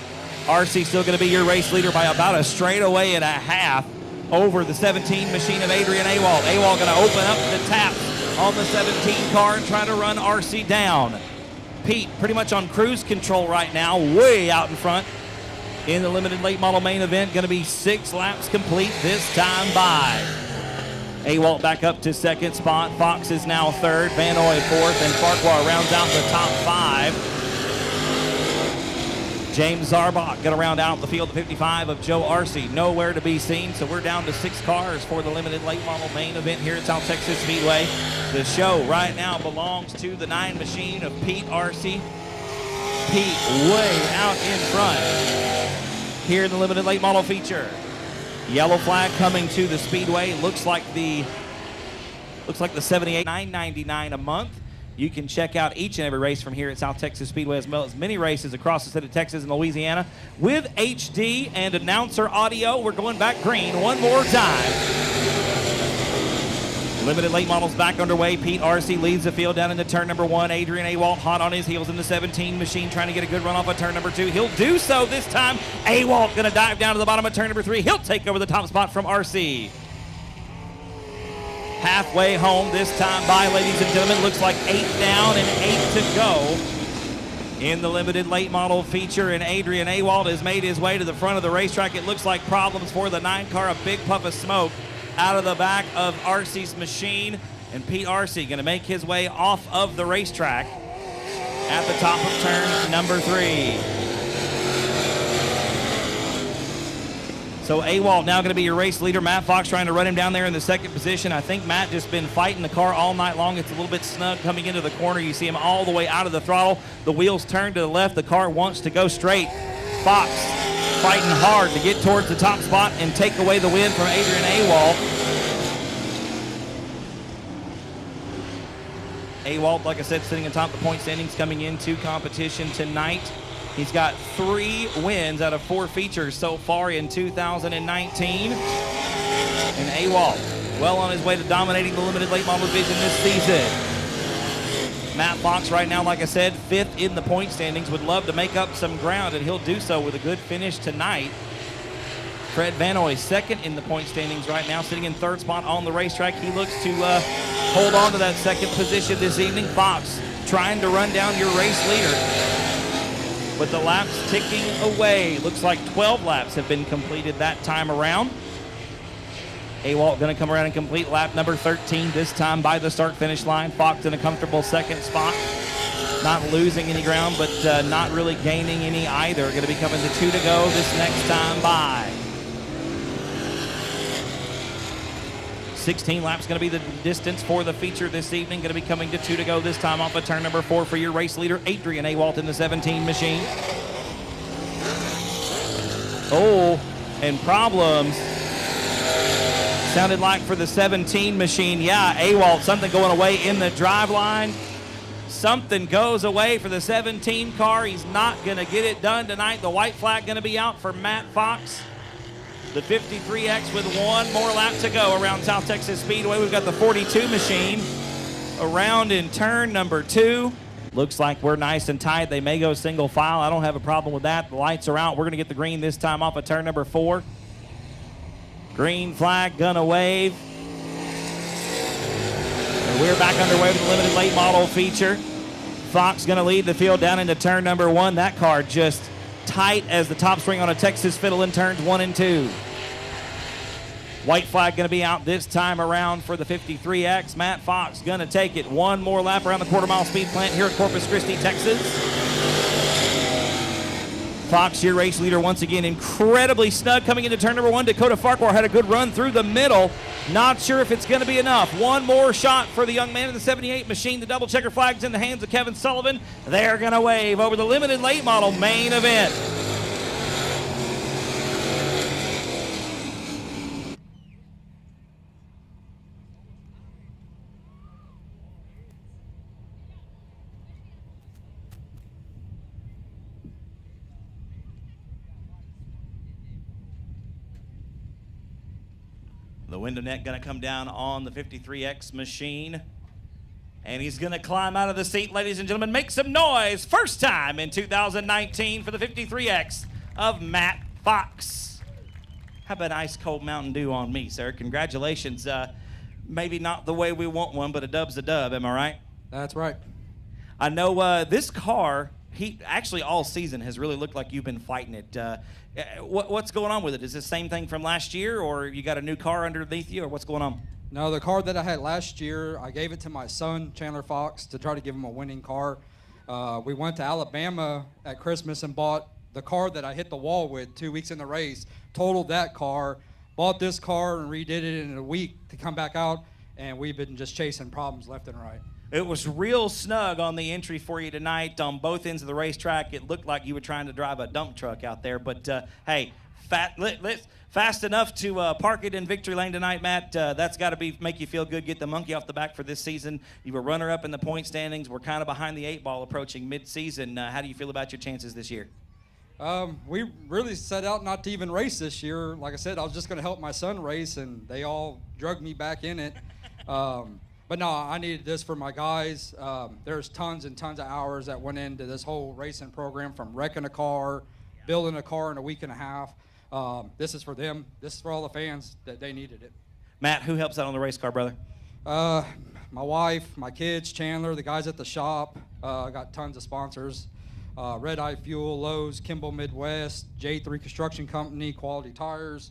RC still going to be your race leader by about a straightaway and a half over the 17 machine of Adrian AWOL. AWOL going to open up the taps on the 17 car and try to run RC down. Pete pretty much on cruise control right now, way out in front in the limited late model main event. Going to be 6 laps complete this time by. AWOL back up to 2nd spot. Fox is now 3rd. Vanoy 4th, and Farquhar rounds out the top 5. James Zarbach going to round out the field, the 55 of Joe RC. Nowhere to be seen, so we're down to 6 cars for the limited late model main event here at South Texas Speedway. The show right now belongs to the 9 machine of Pete RC. Pete way out in front here in the limited late model feature. Yellow flag coming to the Speedway. Looks like the 78, $9.99 a month. You can check out each and every race from here at South Texas Speedway, as well as many races across the state of Texas and Louisiana with HD and announcer audio. We're going back green one more time. Limited late models back underway. Pete RC leads the field down into turn number 1. Adrian AWOL hot on his heels in the 17 machine, trying to get a good run off of turn number 2. He'll do so this time. AWOL going to dive down to the bottom of turn number 3. He'll take over the top spot from RC. Halfway home this time by, ladies and gentlemen. Looks like 8 down and 8 to go in the limited late model feature, and Adrian AWOL has made his way to the front of the racetrack. It looks like problems for the 9 car, a big puff of smoke out of the back of RC's machine, and Pete RC going to make his way off of the racetrack at the top of turn number 3. So Awalt now going to be your race leader. Matt Fox trying to run him down there in the second position. I think Matt just been fighting the car all night long. It's a little bit snug coming into the corner. You see him all the way out of the throttle. The wheels turn to the left. The car wants to go straight. Fox fighting hard to get towards the top spot and take away the win from Adrian Awalt. Awalt, like I said, sitting atop the point standings coming into competition tonight. He's got 3 wins out of 4 features so far in 2019. And Awalt, well on his way to dominating the limited late model division this season. Matt Fox right now, like I said, 5th in the point standings. Would love to make up some ground, and he'll do so with a good finish tonight. Fred Vanoy, 2nd in the point standings right now, sitting in 3rd spot on the racetrack. He looks to hold on to that 2nd position this evening. Fox trying to run down your race leader. With the laps ticking away. Looks like 12 laps have been completed that time around. Awalt going to come around and complete lap number 13, this time by the start-finish line. Fox in a comfortable 2nd spot. Not losing any ground, but not really gaining any either. Going to be coming to 2 to go this next time by. 16 laps going to be the distance for the feature this evening. Going to be coming to 2 to go this time off of turn number 4 for your race leader, Adrian Awalt in the 17 machine. Oh, and problems. Sounded like for the 17 machine. Yeah, Awalt, something going away in the drive line. Something goes away for the 17 car. He's not going to get it done tonight. The white flag going to be out for Matt Fox. The 53X with 1 more lap to go around South Texas Speedway. We've got the 42 machine around in turn number 2. Looks like we're nice and tight. They may go single file. I don't have a problem with that. The lights are out. We're going to get the green this time off of turn number 4. Green flag gonna wave. And we're back underway with the limited late model feature. Fox gonna lead the field down into turn number 1. That car just tight as the top string on a Texas fiddle in turns 1 and 2. White flag going to be out this time around for the 53X. Matt Fox going to take it 1 more lap around the quarter-mile speed plant here at Corpus Christi, Texas. Fox, your race leader, once again incredibly snug coming into turn number 1. Dakota Farquhar had a good run through the middle. Not sure if it's going to be enough. 1 more shot for the young man in the 78 machine. The double checker flag's in the hands of Kevin Sullivan. They're going to wave over the limited late model main event. The window net going to come down on the 53X machine. And he's going to climb out of the seat, ladies and gentlemen. Make some noise. First time in 2019 for the 53X of Matt Fox. How about ice cold Mountain Dew on me, sir? Congratulations. Maybe not the way we want one, but a dub's a dub. Am I right? That's right. I know this car, he actually all season has really looked like you've been fighting it. What's going on with it? Is it the same thing from last year, or you got a new car underneath you, or what's going on? No, the car that I had last year, I gave it to my son, Chandler Fox, to try to give him a winning car. We went to Alabama at Christmas and bought the car that I hit the wall with 2 weeks in the race, totaled that car, bought this car and redid it in a week to come back out, and we've been just chasing problems left and right. It was real snug on the entry for you tonight on both ends of the racetrack. It looked like you were trying to drive a dump truck out there, but hey, fast enough to park it in victory lane tonight, Matt. That's got to make you feel good, get the monkey off the back for this season. You were runner-up in the point standings. We're kind of behind the 8 ball approaching mid-season. How do you feel about your chances this year? We really set out not to even race this year. Like I said, I was just going to help my son race, and they all drugged me back in it. But no, I needed this for my guys. There's tons and tons of hours that went into this whole racing program, from wrecking a car, building a car in a week and a half. This is for them. This is for all the fans that they needed it. Matt, who helps out on the race car, brother? My wife, my kids, Chandler, the guys at the shop. I got tons of sponsors. Red Eye Fuel, Lowe's, Kimball Midwest, J3 Construction Company, Quality Tires,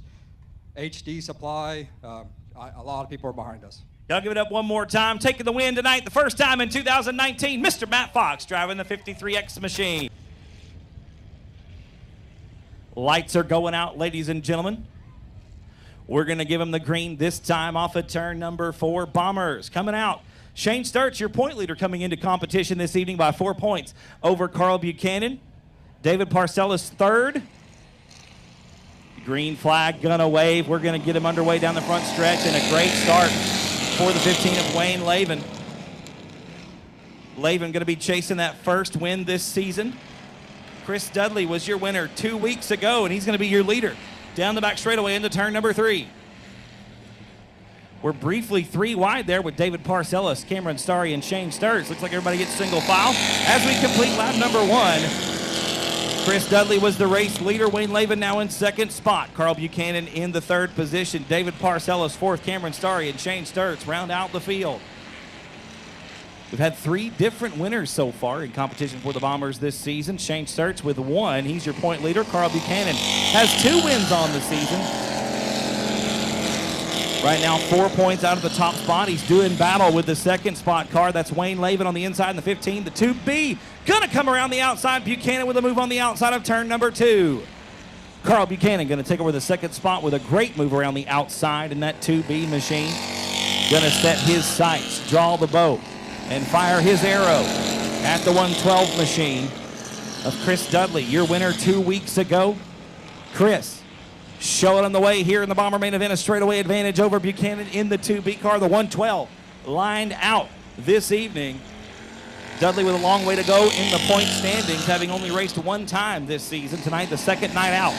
HD Supply. A lot of people are behind us. Y'all give it up one more time. Taking the win tonight, the first time in 2019, Mr. Matt Fox driving the 53X machine. Lights are going out, ladies and gentlemen. We're going to give him the green this time off of turn number 4. Bombers coming out. Shane Sturts, your point leader, coming into competition this evening by 4 points over Carl Buchanan. David Parcellis third. Green flag gonna wave. We're gonna get him underway down the front stretch, and a great start for the 15 of Wayne Lavin. Lavin gonna be chasing that first win this season. Chris Dudley was your winner 2 weeks ago, and he's gonna be your leader. Down the back straightaway into turn number 3. We're briefly 3 wide there with David Parcellis, Cameron Starry, and Shane Sturts. Looks like everybody gets single file as we complete lap number 1. Chris Dudley was the race leader. Wayne Lavin now in second spot. Carl Buchanan in the 3rd position. David Parcellis 4th. Cameron Starry and Shane Sturts round out the field. We've had 3 different winners so far in competition for the Bombers this season. Shane Sturts with 1. He's your point leader. Carl Buchanan has 2 wins on the season. Right now, 4 points out of the top spot. He's doing battle with the second spot car. That's Wayne Lavin on the inside in the 15. The 2B gonna come around the outside. Buchanan with a move on the outside of turn number 2. Carl Buchanan gonna take over the second spot with a great move around the outside in that 2B machine. Gonna set his sights, draw the bow, and fire his arrow at the 112 machine of Chris Dudley, your winner 2 weeks ago. Chris showing on the way here in the Bomber main event, a straightaway advantage over Buchanan in the 2B car. The 112 lined out this evening. Dudley with a long way to go in the point standings, having only raced 1 time this season. Tonight, the second night out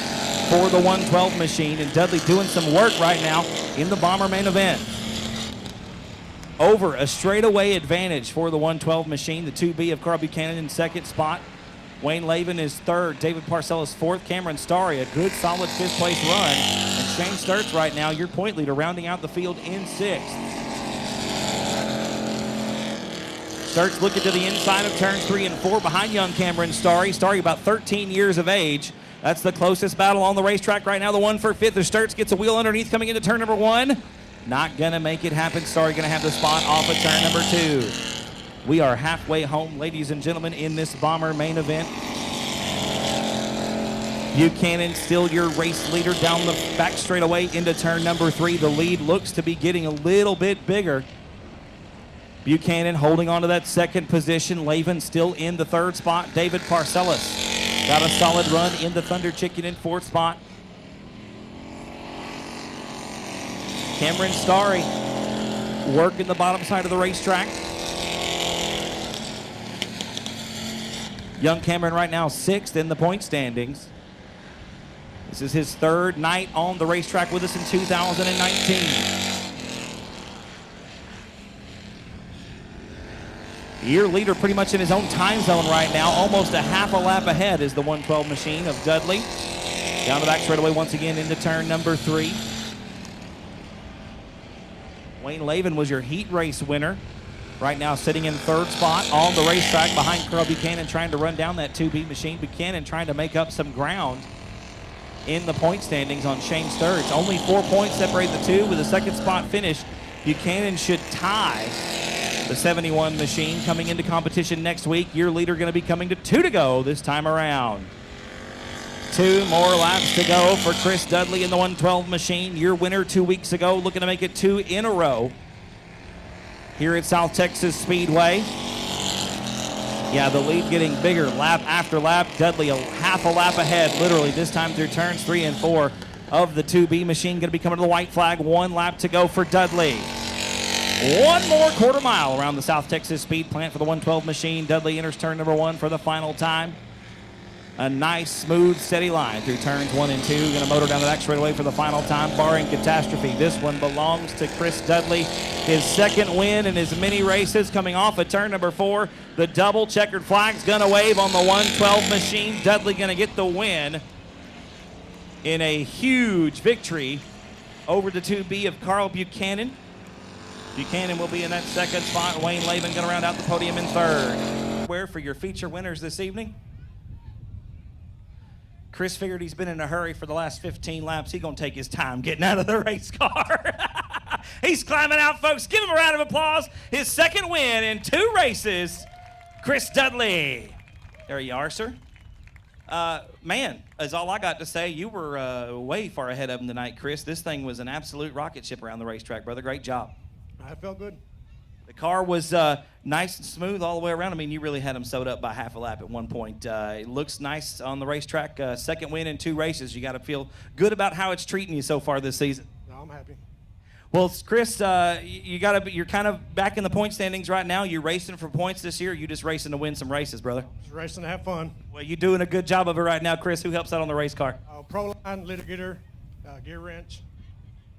for the 112 machine, and Dudley doing some work right now in the Bomber main event. Over a straightaway advantage for the 112 machine. The 2B of Carl Buchanan in second spot. Wayne Lavin is 3rd. David Parcellis 4th. Cameron Starry, a good solid 5th place run. And Shane Sturts right now, your point leader, rounding out the field in 6th. Sturts looking to the inside of turns 3 and 4 behind young Cameron Starry. Starry about 13 years of age. That's the closest battle on the racetrack right now. The 1 for 5th. As Sturts gets a wheel underneath coming into turn number 1. Not gonna make it happen. Starry gonna have the spot off of turn number 2. We are halfway home, ladies and gentlemen, in this Bomber main event. Buchanan still your race leader down the back straightaway into turn number 3. The lead looks to be getting a little bit bigger. Buchanan holding on to that second position. Lavin still in the 3rd spot. David Parcellis got a solid run in the Thunder Chicken in 4th spot. Cameron Starry working the bottom side of the racetrack. Young Cameron right now 6th in the point standings. This is his 3rd night on the racetrack with us in 2019. Your leader pretty much in his own time zone right now. Almost a half a lap ahead is the 112 machine of Dudley. Down the back straightaway once again into turn number 3. Wayne Lavin was your heat race winner. Right now sitting in 3rd spot on the racetrack behind Carl Buchanan, trying to run down that 2B machine. Buchanan trying to make up some ground in the point standings on Shane Sturts. Only 4 points separate the two with a 2nd spot finish. Buchanan should tie the 71 machine coming into competition next week. Your leader going to be coming to 2 to go this time around. 2 more laps to go for Chris Dudley in the 112 machine. Your winner 2 weeks ago, looking to make it 2 in a row here at South Texas Speedway. Yeah, the lead getting bigger lap after lap. Dudley a half a lap ahead, literally, this time through turns 3 and 4 of the 2B machine. Going to be coming to the white flag. 1 lap to go for Dudley. 1 more quarter mile around the South Texas Speed Plant for the 112 machine. Dudley enters turn number 1 for the final time. A nice, smooth, steady line through turns 1 and 2. Going to motor down the back straightaway for the final time, barring catastrophe. This one belongs to Chris Dudley. His 2nd win in his mini races coming off of turn number 4. The double checkered flag's going to wave on the 112 machine. Dudley going to get the win in a huge victory over the 2B of Carl Buchanan. Buchanan will be in that 2nd spot. Wayne Lavin going to round out the podium in 3rd. Where for your feature winners this evening? Chris figured he's been in a hurry for the last 15 laps. He's going to take his time getting out of the race car. He's climbing out, folks. Give him a round of applause. His 2nd win in 2 races, Chris Dudley. There you are, sir. Man, is all I got to say. You were way far ahead of him tonight, Chris. This thing was an absolute rocket ship around the racetrack, brother. Great job. I felt good. The car was nice and smooth all the way around. I mean, you really had them sewed up by half a lap at one point. It looks nice on the racetrack. Second win in 2 races. You got to feel good about how it's treating you so far this season. No, I'm happy. Well, Chris, you're kind of back in the point standings right now. You racing for points this year? Or you just racing to win some races, brother? Just racing to have fun. Well, you're doing a good job of it right now, Chris. Who helps out on the race car? Pro line, litigator, gear wrench.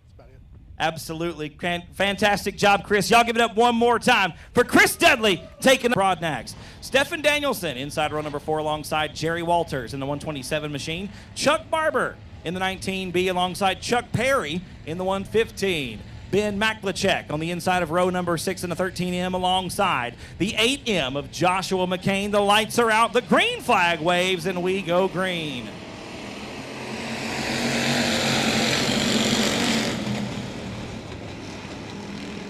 That's about it. Absolutely. Fantastic job, Chris. Y'all give it up one more time for Chris Dudley taking the Broadnax. Stephen Danielson, inside row number 4 alongside Jerry Walters in the 127 machine. Chuck Barber in the 19B alongside Chuck Perry in the 115. Ben Maklachek on the inside of row number 6 in the 13M alongside the 8M of Joshua McCain. The lights are out, the green flag waves, and we go green.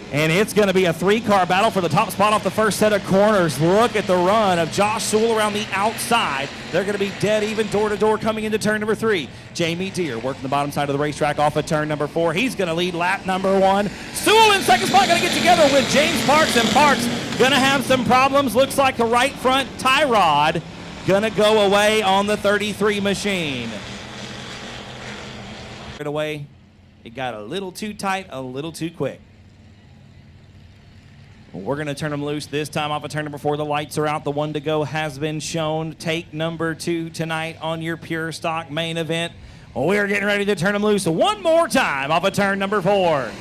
And it's going to be a 3-car battle for the top spot off the first set of corners. Look at the run of Josh Sewell around the outside. They're going to be dead even door-to-door coming into turn number 3. Jamie Deere working the bottom side of the racetrack off of turn number 4. He's going to lead lap number 1. Sewell in second spot, going to get together with James Parks, and Parks going to have some problems. Looks like the right front tie rod going to go away on the 33 machine. Right away, it got a little too tight, a little too quick. We're going to turn them loose this time off of turn number 4. The lights are out. The 1 to go has been shown. Take number 2 tonight on your Pure Stock main event. We're getting ready to turn them loose one more time off of turn number 4.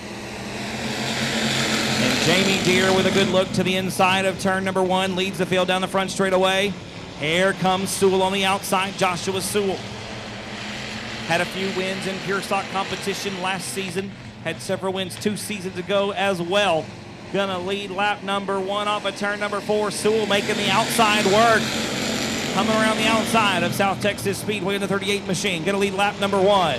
And Jamie Deere with a good look to the inside of turn number 1 leads the field down the front straightaway. Here comes Sewell on the outside. Joshua Sewell had a few wins in Pure Stock competition last season. Had several wins 2 seasons ago as well. Gonna lead lap number 1 off of turn number 4. Sewell making the outside work. Coming around the outside of South Texas Speedway in the 38 machine. Gonna lead lap number 1.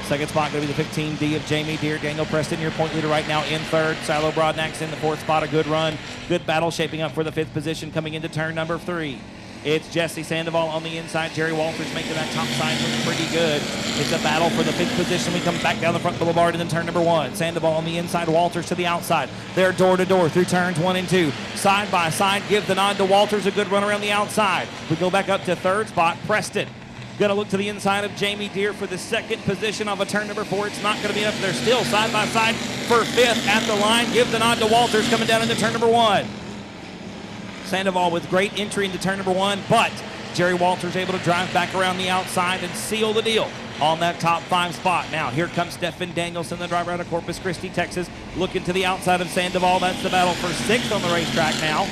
Second spot gonna be the 15D of Jamie Deere. Daniel Preston, your point leader right now in 3rd. Silo Broadnax in the 4th spot. A good run. Good battle shaping up for the 5th position coming into turn number 3. It's Jesse Sandoval on the inside. Jerry Walters making that top side look pretty good. It's a battle for the 5th position. We come back down the front boulevard and then turn number 1. Sandoval on the inside, Walters to the outside. They're door to door through turns 1 and 2. Side by side, give the nod to Walters. A good run around the outside. We go back up to 3rd spot. Preston going to look to the inside of Jamie Deere for the 2nd position off of turn number 4. It's not going to be up. They're still side by side for 5th at the line. Give the nod to Walters coming down into turn number 1. Sandoval with great entry into turn number 1, but Jerry Walters able to drive back around the outside and seal the deal on that top 5 spot. Now here comes Stephen Danielson, the driver out of Corpus Christi, Texas, looking to the outside of Sandoval. That's the battle for 6th on the racetrack now.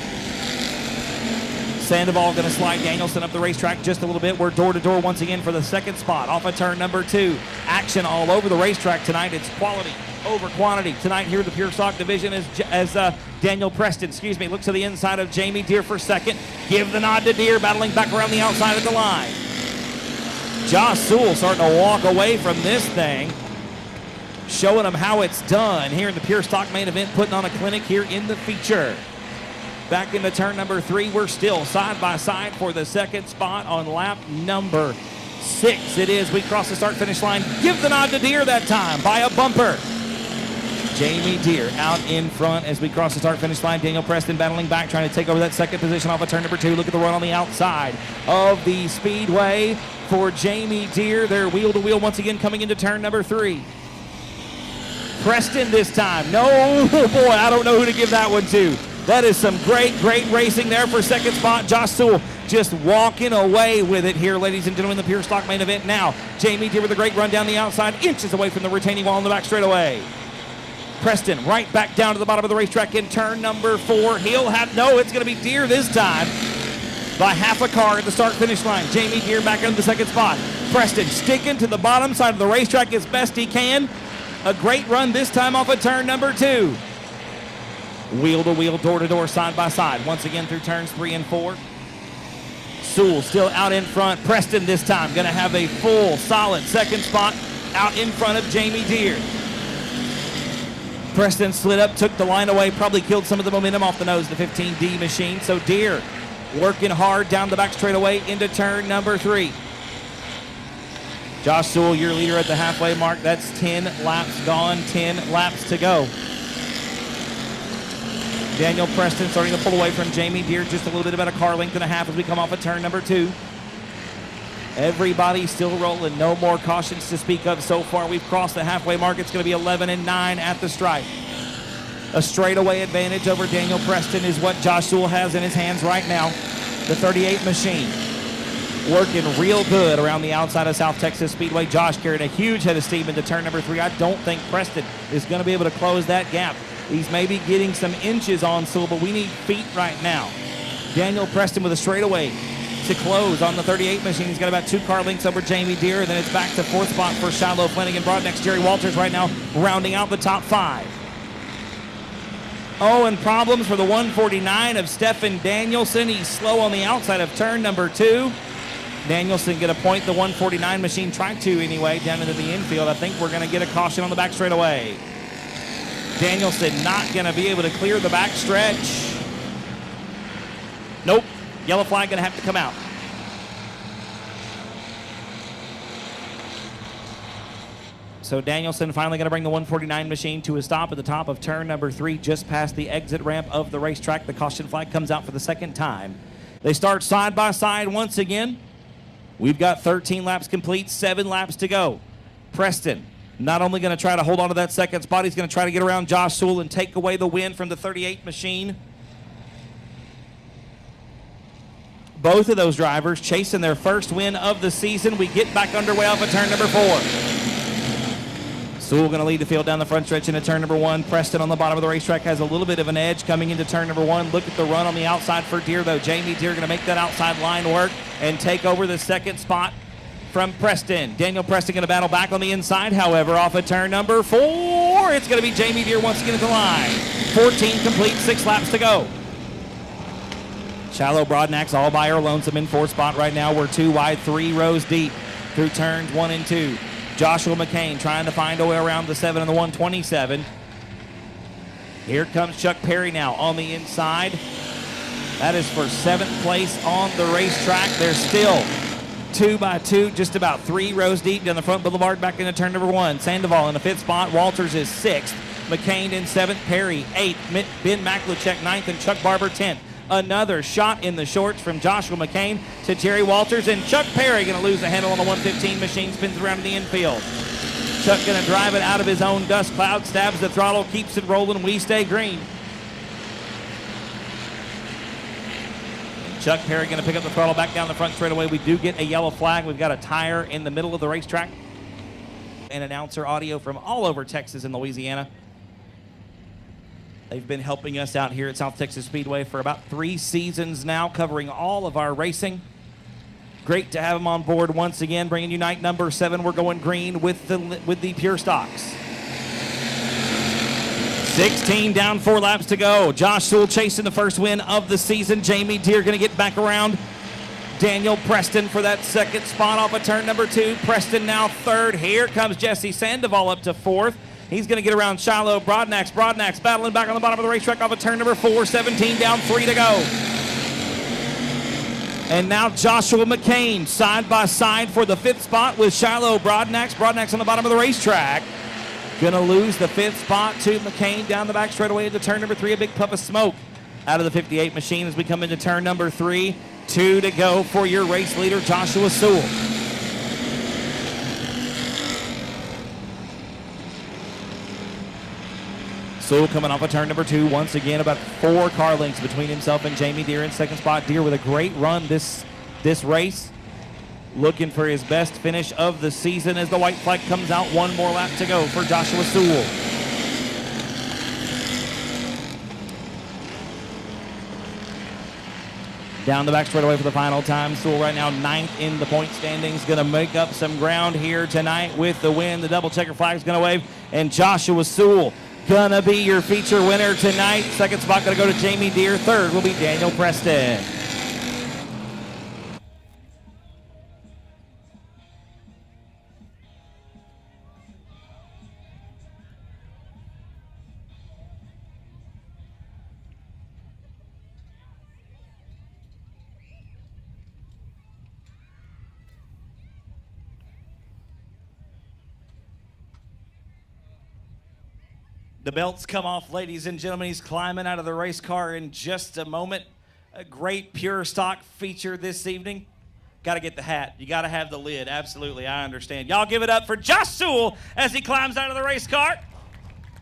Sandoval going to slide Danielson up the racetrack just a little bit. We're door to door once again for the 2nd spot off of turn number 2. Action all over the racetrack tonight. It's quality over quantity tonight here in the Pure Stock division as Daniel Preston, looks to the inside of Jamie Deere for 2nd. Give the nod to Deere, battling back around the outside of the line. Josh Sewell starting to walk away from this thing, showing them how it's done here in the Pure Stock main event, putting on a clinic here in the feature. Back into turn number 3. We're still side by side for the 2nd spot on lap number 6. It is. We cross the start-finish line. Give the nod to Deere that time by a bumper. Jamie Deere out in front as we cross the start-finish line. Daniel Preston battling back, trying to take over that 2nd position off of turn number 2. Look at the run on the outside of the Speedway for Jamie Deere. They're wheel-to-wheel once again coming into turn number 3. Preston this time. No, boy, I don't know who to give that one to. That is some great racing there for 2nd spot. Josh Sewell just walking away with it here, ladies and gentlemen, the Pure Stock main event now. Jamie Deere with a great run down the outside, inches away from the retaining wall in the back straightaway. Preston right back down to the bottom of the racetrack in turn number 4. He'll have, no, it's going to be Deere this time by half a car at the start-finish line. Jamie Deere back into the 2nd spot. Preston sticking to the bottom side of the racetrack as best he can. A great run this time off of turn number 2. Wheel-to-wheel, door-to-door, side-by-side. Once again through turns 3 and 4. Sewell still out in front. Preston this time going to have a full, solid 2nd spot out in front of Jamie Deere. Preston slid up, took the line away, probably killed some of the momentum off the nose of the 15D machine. So Deere working hard down the back straightaway into turn number 3. Josh Sewell, your leader at the halfway mark. That's 10 laps gone, 10 laps to go. Daniel Preston starting to pull away from Jamie Deere, just a little bit, about a car length and a half as we come off of turn number 2. Everybody still rolling. No more cautions to speak of so far. We've crossed the halfway mark. It's going to be 11 and 9 at the stripe. A straightaway advantage over Daniel Preston is what Josh Sewell has in his hands right now. The 38 machine working real good around the outside of South Texas Speedway. Josh carried a huge head of steam into turn number 3. I don't think Preston is going to be able to close that gap. He's maybe getting some inches on Sewell, but we need feet right now. Daniel Preston with a straightaway to close on the 38 machine. He's got about 2 car lengths over Jamie Deere. Then it's back to 4th spot for Shiloh Flanagan. Broadneck's Jerry Walters right now rounding out the top 5. Oh, and problems for the 149 of Stephen Danielson. He's slow on the outside of turn number 2. Danielson get a point. The 149 machine tried to anyway down into the infield. I think we're going to get a caution on the back straightaway. Danielson not going to be able to clear the back stretch. Nope. Yellow flag going to have to come out. So Danielson finally going to bring the 149 machine to a stop at the top of turn number 3, just past the exit ramp of the racetrack. The caution flag comes out for the second time. They start side by side once again. We've got 13 laps complete, 7 laps to go. Preston not only going to try to hold on to that second spot, he's going to try to get around Josh Sewell and take away the win from the 38 machine. Both of those drivers chasing their first win of the season. We get back underway off of turn number 4. Sewell going to lead the field down the front stretch into turn number 1. Preston on the bottom of the racetrack has a little bit of an edge coming into turn number 1. Look at the run on the outside for Deere, though. Jamie Deere going to make that outside line work and take over the second spot from Preston. Daniel Preston going to battle back on the inside, however, off of turn number 4. It's going to be Jamie Deere once again at the line. 14 complete, 6 laps to go. Shiloh Broadnax all by her lonesome in 4th spot right now. We're 2 wide, 3 rows deep through turns 1 and 2. Joshua McCain trying to find a way around the 7 and the 127. Here comes Chuck Perry now on the inside. That is for 7th place on the racetrack. They're still 2 by 2, just about 3 rows deep down the front boulevard back into turn number 1. Sandoval in the 5th spot. Walters is 6th. McCain in 7th. Perry 8th. Ben Makluchek 9th and Chuck Barber 10th. Another shot in the shorts from Joshua McCain to Jerry Walters, and Chuck Perry going to lose the handle on the 115 machine, spins around in the infield. Chuck going to drive it out of his own dust cloud, stabs the throttle, keeps it rolling. We stay green. Chuck Perry going to pick up the throttle back down the front straightaway. We do get a yellow flag. We've got a tire in the middle of the racetrack. And announcer audio from all over Texas and Louisiana. They've been helping us out here at South Texas Speedway for about 3 seasons now, covering all of our racing. Great to have them on board once again, bringing you night number 7. We're going green with the Pure Stocks. 16 down, 4 laps to go. Josh Sewell chasing the first win of the season. Jamie Deere going to get back around Daniel Preston for that second spot off of turn number 2. Preston now 3rd. Here comes Jesse Sandoval up to 4th. He's going to get around Shiloh Broadnax. Broadnax battling back on the bottom of the racetrack off of turn number 4. 17 down, 3 to go. And now Joshua McCain side by side for the 5th spot with Shiloh Broadnax. Broadnax on the bottom of the racetrack. Going to lose the 5th spot to McCain down the back straightaway into turn number 3. A big puff of smoke out of the 58 machine as we come into turn number 3. 2 to go for your race leader, Joshua Sewell. Sewell coming off of turn number 2. Once again, about 4 car lengths between himself and Jamie Deere in second spot. Deere with a great run this race. Looking for his best finish of the season as the white flag comes out. 1 more lap to go for Joshua Sewell. Down the back straightaway for the final time. Sewell right now 9th in the point standings. Going to make up some ground here tonight with the win. The double checker flag is going to wave. And Joshua Sewell gonna be your feature winner tonight. Second spot gonna go to Jamie Deere. 3rd will be Daniel Preston. The belts come off, ladies and gentlemen. He's climbing out of the race car in just a moment. A great pure stock feature this evening. Got to get the hat. You got to have the lid. Absolutely, I understand. Y'all give it up for Josh Sewell as he climbs out of the race car.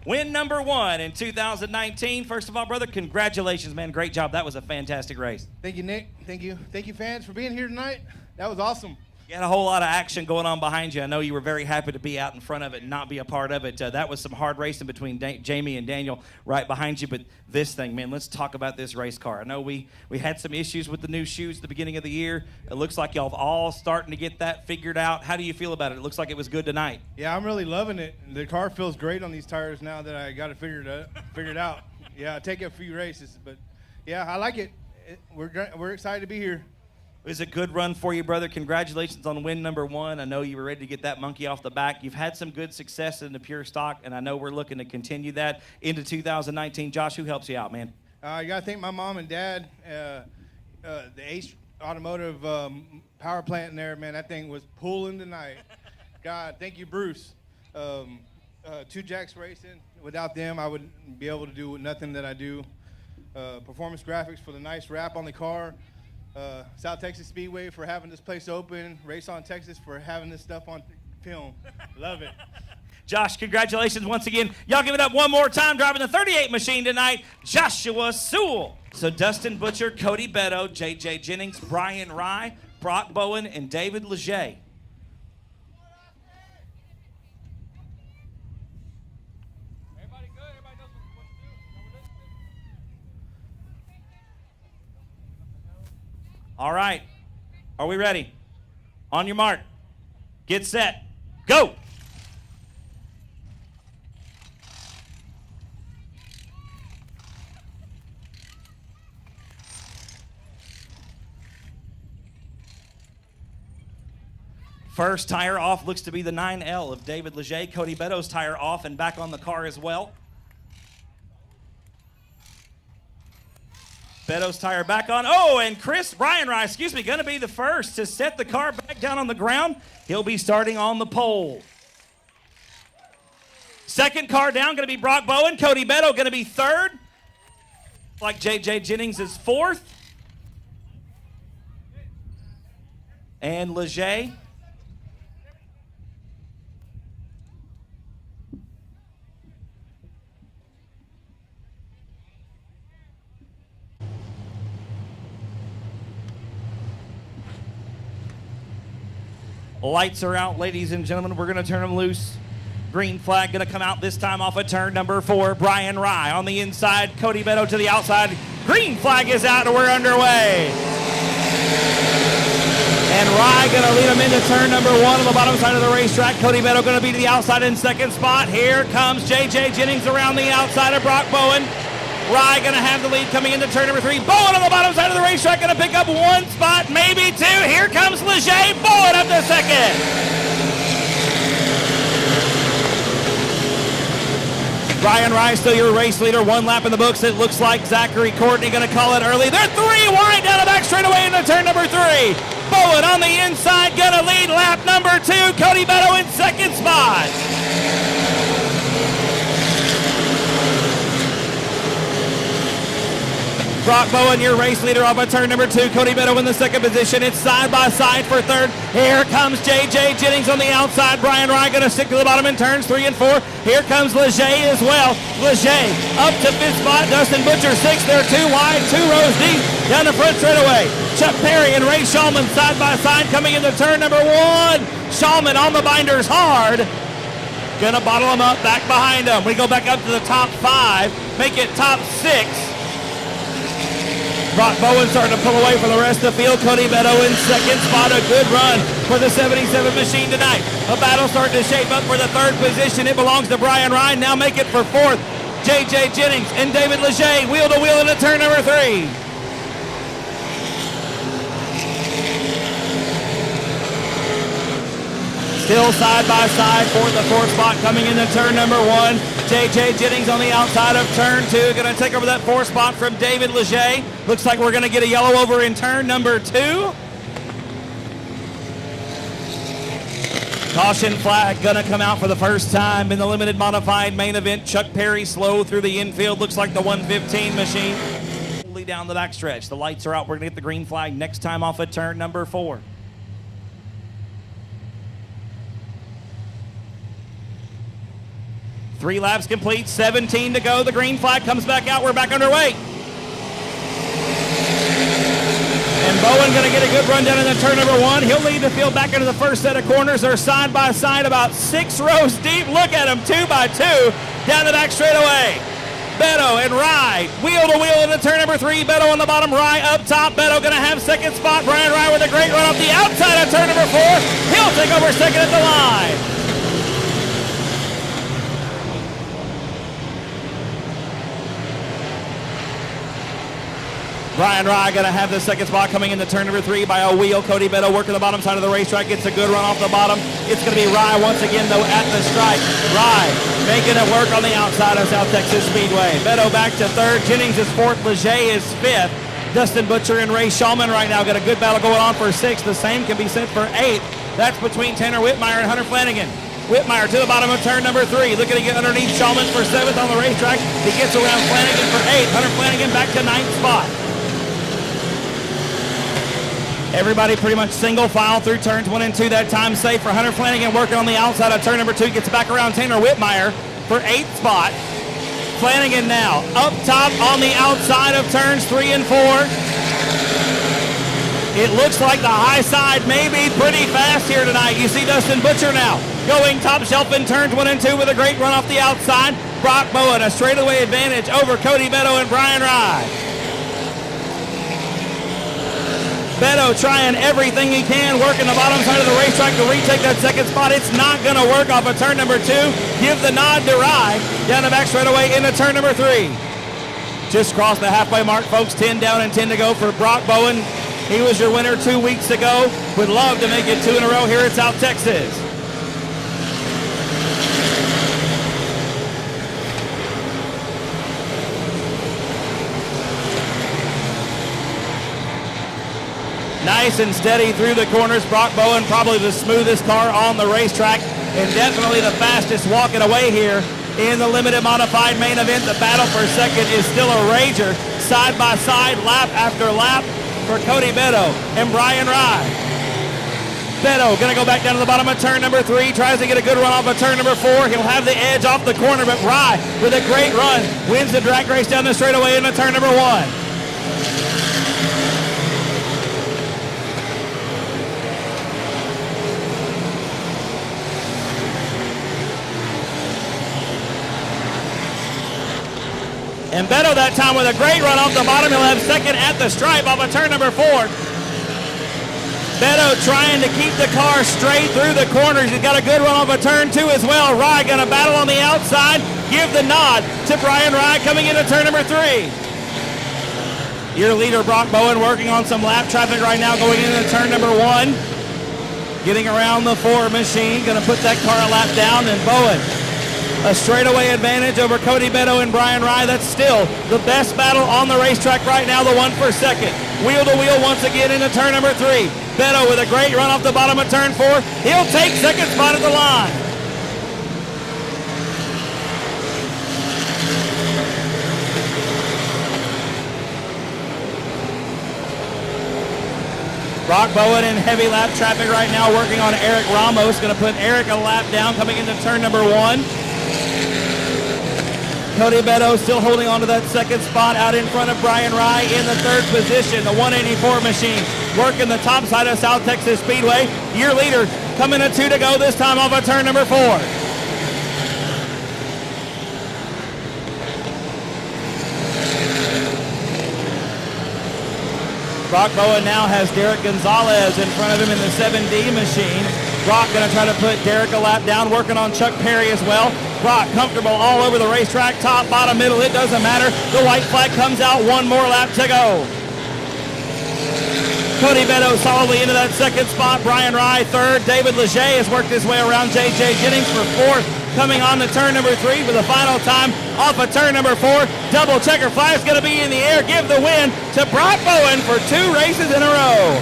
Win number 1 in 2019. First of all, brother, congratulations, man. Great job. That was a fantastic race. Thank you, Nick. Thank you. Thank you, fans, for being here tonight. That was awesome. You had a whole lot of action going on behind you. I know you were very happy to be out in front of it and not be a part of it. That was some hard racing between Jamie and Daniel right behind you. But this thing, man, let's talk about this race car. I know we had some issues with the new shoes at the beginning of the year. It looks like y'all all starting to get that figured out. How do you feel about it? It looks like it was good tonight. Yeah, I'm really loving it. The car feels great on these tires now that I got it figured out. Yeah, take a few races, but yeah, I like it. We're excited to be here. It was a good run for you, brother. Congratulations on win number 1. I know you were ready to get that monkey off the back. You've had some good success in the pure stock, and I know we're looking to continue that into 2019. Josh, who helps you out, man? I got to thank my mom and dad, the Ace Automotive power plant in there, man. That thing was pulling tonight. God, thank you, Bruce. Two Jacks Racing. Without them, I wouldn't be able to do nothing that I do. Performance Graphics for the nice wrap on the car. South Texas Speedway for having this place open. Race on Texas for having this stuff on film. Love it. Josh, congratulations once again. Y'all give it up one more time. Driving the 38 machine tonight, Joshua Sewell. So Dustin Butcher, Cody Beto, J.J. Jennings, Brian Rye, Brock Bowen, and David Leger. All right, are we ready? On your mark, get set, go! First tire off looks to be the 9L of David Leger. Cody Beto's tire off and back on the car as well. Beto's tire back on. Oh, and Brian Rye, going to be the first to set the car back down on the ground. He'll be starting on the pole. Second car down, going to be Brock Bowen. Cody Beto going to be third. Like J.J. Jennings is fourth. And Leger. Lights are out, ladies and gentlemen. We're going to turn them loose. Green flag going to come out this time off of turn number 4. Brian Rye on the inside. Cody Beto to the outside. Green flag is out and we're underway. And Rye going to lead him into turn number 1 on the bottom side of the racetrack. Cody Beto going to be to the outside in second spot. Here comes J.J. Jennings around the outside of Brock Bowen. Rye going to have the lead coming into turn number 3. Bowen on the bottom side of the racetrack going to pick up 1 spot, maybe 2. Here comes Leger. Bowen up to second. Brian Rye still your race leader. 1 lap in the books. It looks like Zachary Courtney going to call it early. They're 3 wide down the back straightaway into turn number 3. Bowen on the inside going to lead lap number 2. Cody Beto in second spot. Brock Bowen, your race leader off of turn number 2. Cody Beto in the second position. It's side by side for third. Here comes J.J. Jennings on the outside. Brian Rye going to stick to the bottom in turns 3 and 4. Here comes Leger as well. Leger up to 5th spot. Dustin Butcher 6th. They're 2 wide, 2 rows deep down the front straightaway. Chuck Perry and Ray Shulman side by side coming into turn number 1. Shulman on the binders hard. Gonna bottle them up back behind them. We go back up to the top 5. Make it top 6. Brock Bowen starting to pull away from the rest of the field. Cody Beto in second spot. A good run for the 77 machine tonight. A battle starting to shape up for the 3rd position. It belongs to Brian Rye. Now make it for 4th. J.J. Jennings and David Leger wheel to wheel into turn number 3. Still side by side for the 4th spot coming into turn number 1. J.J. Jennings on the outside of turn 2. Going to take over that 4th spot from David Leger. Looks like we're going to get a yellow over in turn number 2. Caution flag gonna come out for the first time in the limited modified main event. Chuck Perry slow through the infield. Looks like the 115 machine. Down the backstretch. The lights are out. We're gonna get the green flag next time off of turn number 4. Three laps complete, 17 to go. The green flag comes back out. We're back underway. And Bowen going to get a good run down in the turn number 1. He'll lead the field back into the first set of corners. They're side by side about 6 rows deep. Look at them, 2 by 2 down the back straightaway. Beto and Rye, wheel to wheel into turn number 3. Beto on the bottom, Rye up top. Beto going to have second spot. Brian Rye with a great run off the outside of turn number 4. He'll take over second at the line. Brian Rye going to have the second spot coming into turn number 3 by a wheel. Cody Beto working the bottom side of the racetrack. Gets a good run off the bottom. It's going to be Rye once again, though, at the stripe. Rye making it work on the outside of South Texas Speedway. Beto back to 3rd. Jennings is 4th. Leger is 5th. Dustin Butcher and Ray Shulman right now got a good battle going on for 6th. The same can be said for 8th. That's between Tanner Whitmire and Hunter Flanagan. Whitmire to the bottom of turn number 3. Looking to get underneath Shulman for 7th on the racetrack. He gets around Flanagan for 8th. Hunter Flanagan back to 9th spot. Everybody pretty much single file through turns 1 and 2. That time safe for Hunter Flanagan working on the outside of turn number 2. Gets back around Tanner Whitmire for 8th spot. Flanagan now up top on the outside of turns 3 and 4. It looks like the high side may be pretty fast here tonight. You see Dustin Butcher now going top shelf in turns 1 and 2 with a great run off the outside. Brock Bowen a straightaway advantage over Cody Beto and Brian Rye. Beto trying everything he can, working the bottom side of the racetrack to retake that second spot. It's not going to work off of turn number 2. Give the nod to Rye. Down the back straightaway into turn number 3. Just crossed the halfway mark, folks. 10 down and 10 to go for Brock Bowen. He was your winner 2 weeks ago. Would love to make it 2 in a row here at South Texas. Nice and steady through the corners. Brock Bowen, probably the smoothest car on the racetrack and definitely the fastest walking away here in the limited modified main event. The battle for second is still a rager. Side by side, lap after lap for Cody Beto and Brian Rye. Beto going to go back down to the bottom of turn number 3. Tries to get a good run off of turn number 4. He'll have the edge off the corner, but Rye with a great run wins the drag race down the straightaway into turn number 1. And Beto that time with a great run off the bottom. He'll have second at the stripe off of turn number 4. Beto trying to keep the car straight through the corners. He's got a good run off of turn 2 as well. Rye going to battle on the outside. Give the nod to Brian Rye coming into turn number 3. Your leader, Brock Bowen, working on some lap traffic right now going into turn number 1. Getting around the 4 machine. Going to put that car a lap down, and Bowen a straightaway advantage over Cody Beto and Brian Rye. That's still the best battle on the racetrack right now, the one for second. Wheel to wheel once again into turn number 3. Beto with a great run off the bottom of turn 4. He'll take second spot at the line. Brock Bowen in heavy lap traffic right now working on Eric Ramos. Going to put Eric a lap down coming into turn number 1. Cody Beto still holding on to that second spot out in front of Brian Rye in the 3rd position. The 184 machine working the top side of South Texas Speedway. Your leader coming to 2 to go, this time off of turn number 4. Brock Bowen now has Derek Gonzalez in front of him in the 7D machine. Brock going to try to put Derek a lap down, working on Chuck Perry as well. Brock comfortable all over the racetrack, top, bottom, middle, it doesn't matter. The white flag comes out, 1 more lap to go. Cody Beto solidly into that second spot. Brian Rye 3rd. David Leger has worked his way around J.J. Jennings for 4th. Coming on to turn number 3 for the final time off of turn number 4. Double checker flag's going to be in the air. Give the win to Brock Bowen for 2 races in a row.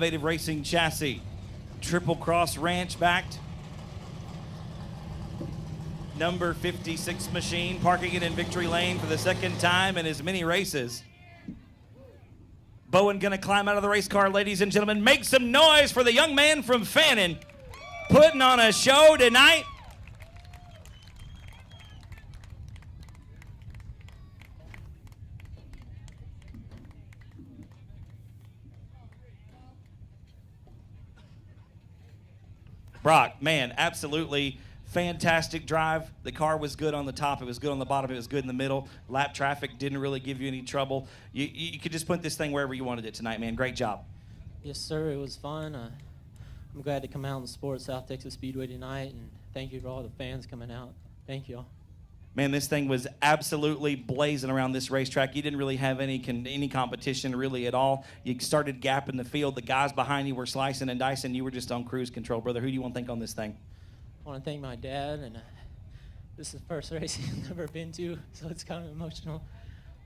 Innovative Racing chassis. Triple Cross Ranch backed. Number 56 machine, parking it in victory lane for the second time in as many races. Bowen gonna climb out of the race car, ladies and gentlemen. Make some noise for the young man from Fannin, putting on a show tonight. Brock, man, absolutely fantastic drive. The car was good on the top. It was good on the bottom. It was good in the middle. Lap traffic didn't really give you any trouble. You could just put this thing wherever you wanted it tonight, man. Great job. Yes, sir. It was fun. I'm glad to come out and support South Texas Speedway tonight, and thank you to all the fans coming out. Thank you all. Man, this thing was absolutely blazing around this racetrack. You didn't really have any competition really at all. You started gapping the field. The guys behind you were slicing and dicing. You were just on cruise control, brother. Who do you want to thank on this thing? I want to thank my dad, and this is the first race he's never been to, so it's kind of emotional.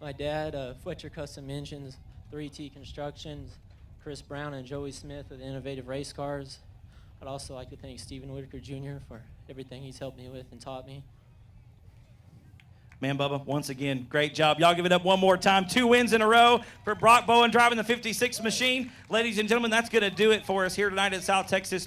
My dad, Fletcher Custom Engines, 3T Constructions, Chris Brown and Joey Smith of the Innovative Race Cars. I'd also like to thank Stephen Whitaker Jr. for everything he's helped me with and taught me. Man, Bubba, once again, great job. Y'all give it up one more time. 2 wins in a row for Brock Bowen driving the 56 machine. Ladies and gentlemen, that's going to do it for us here tonight at South Texas Speedway.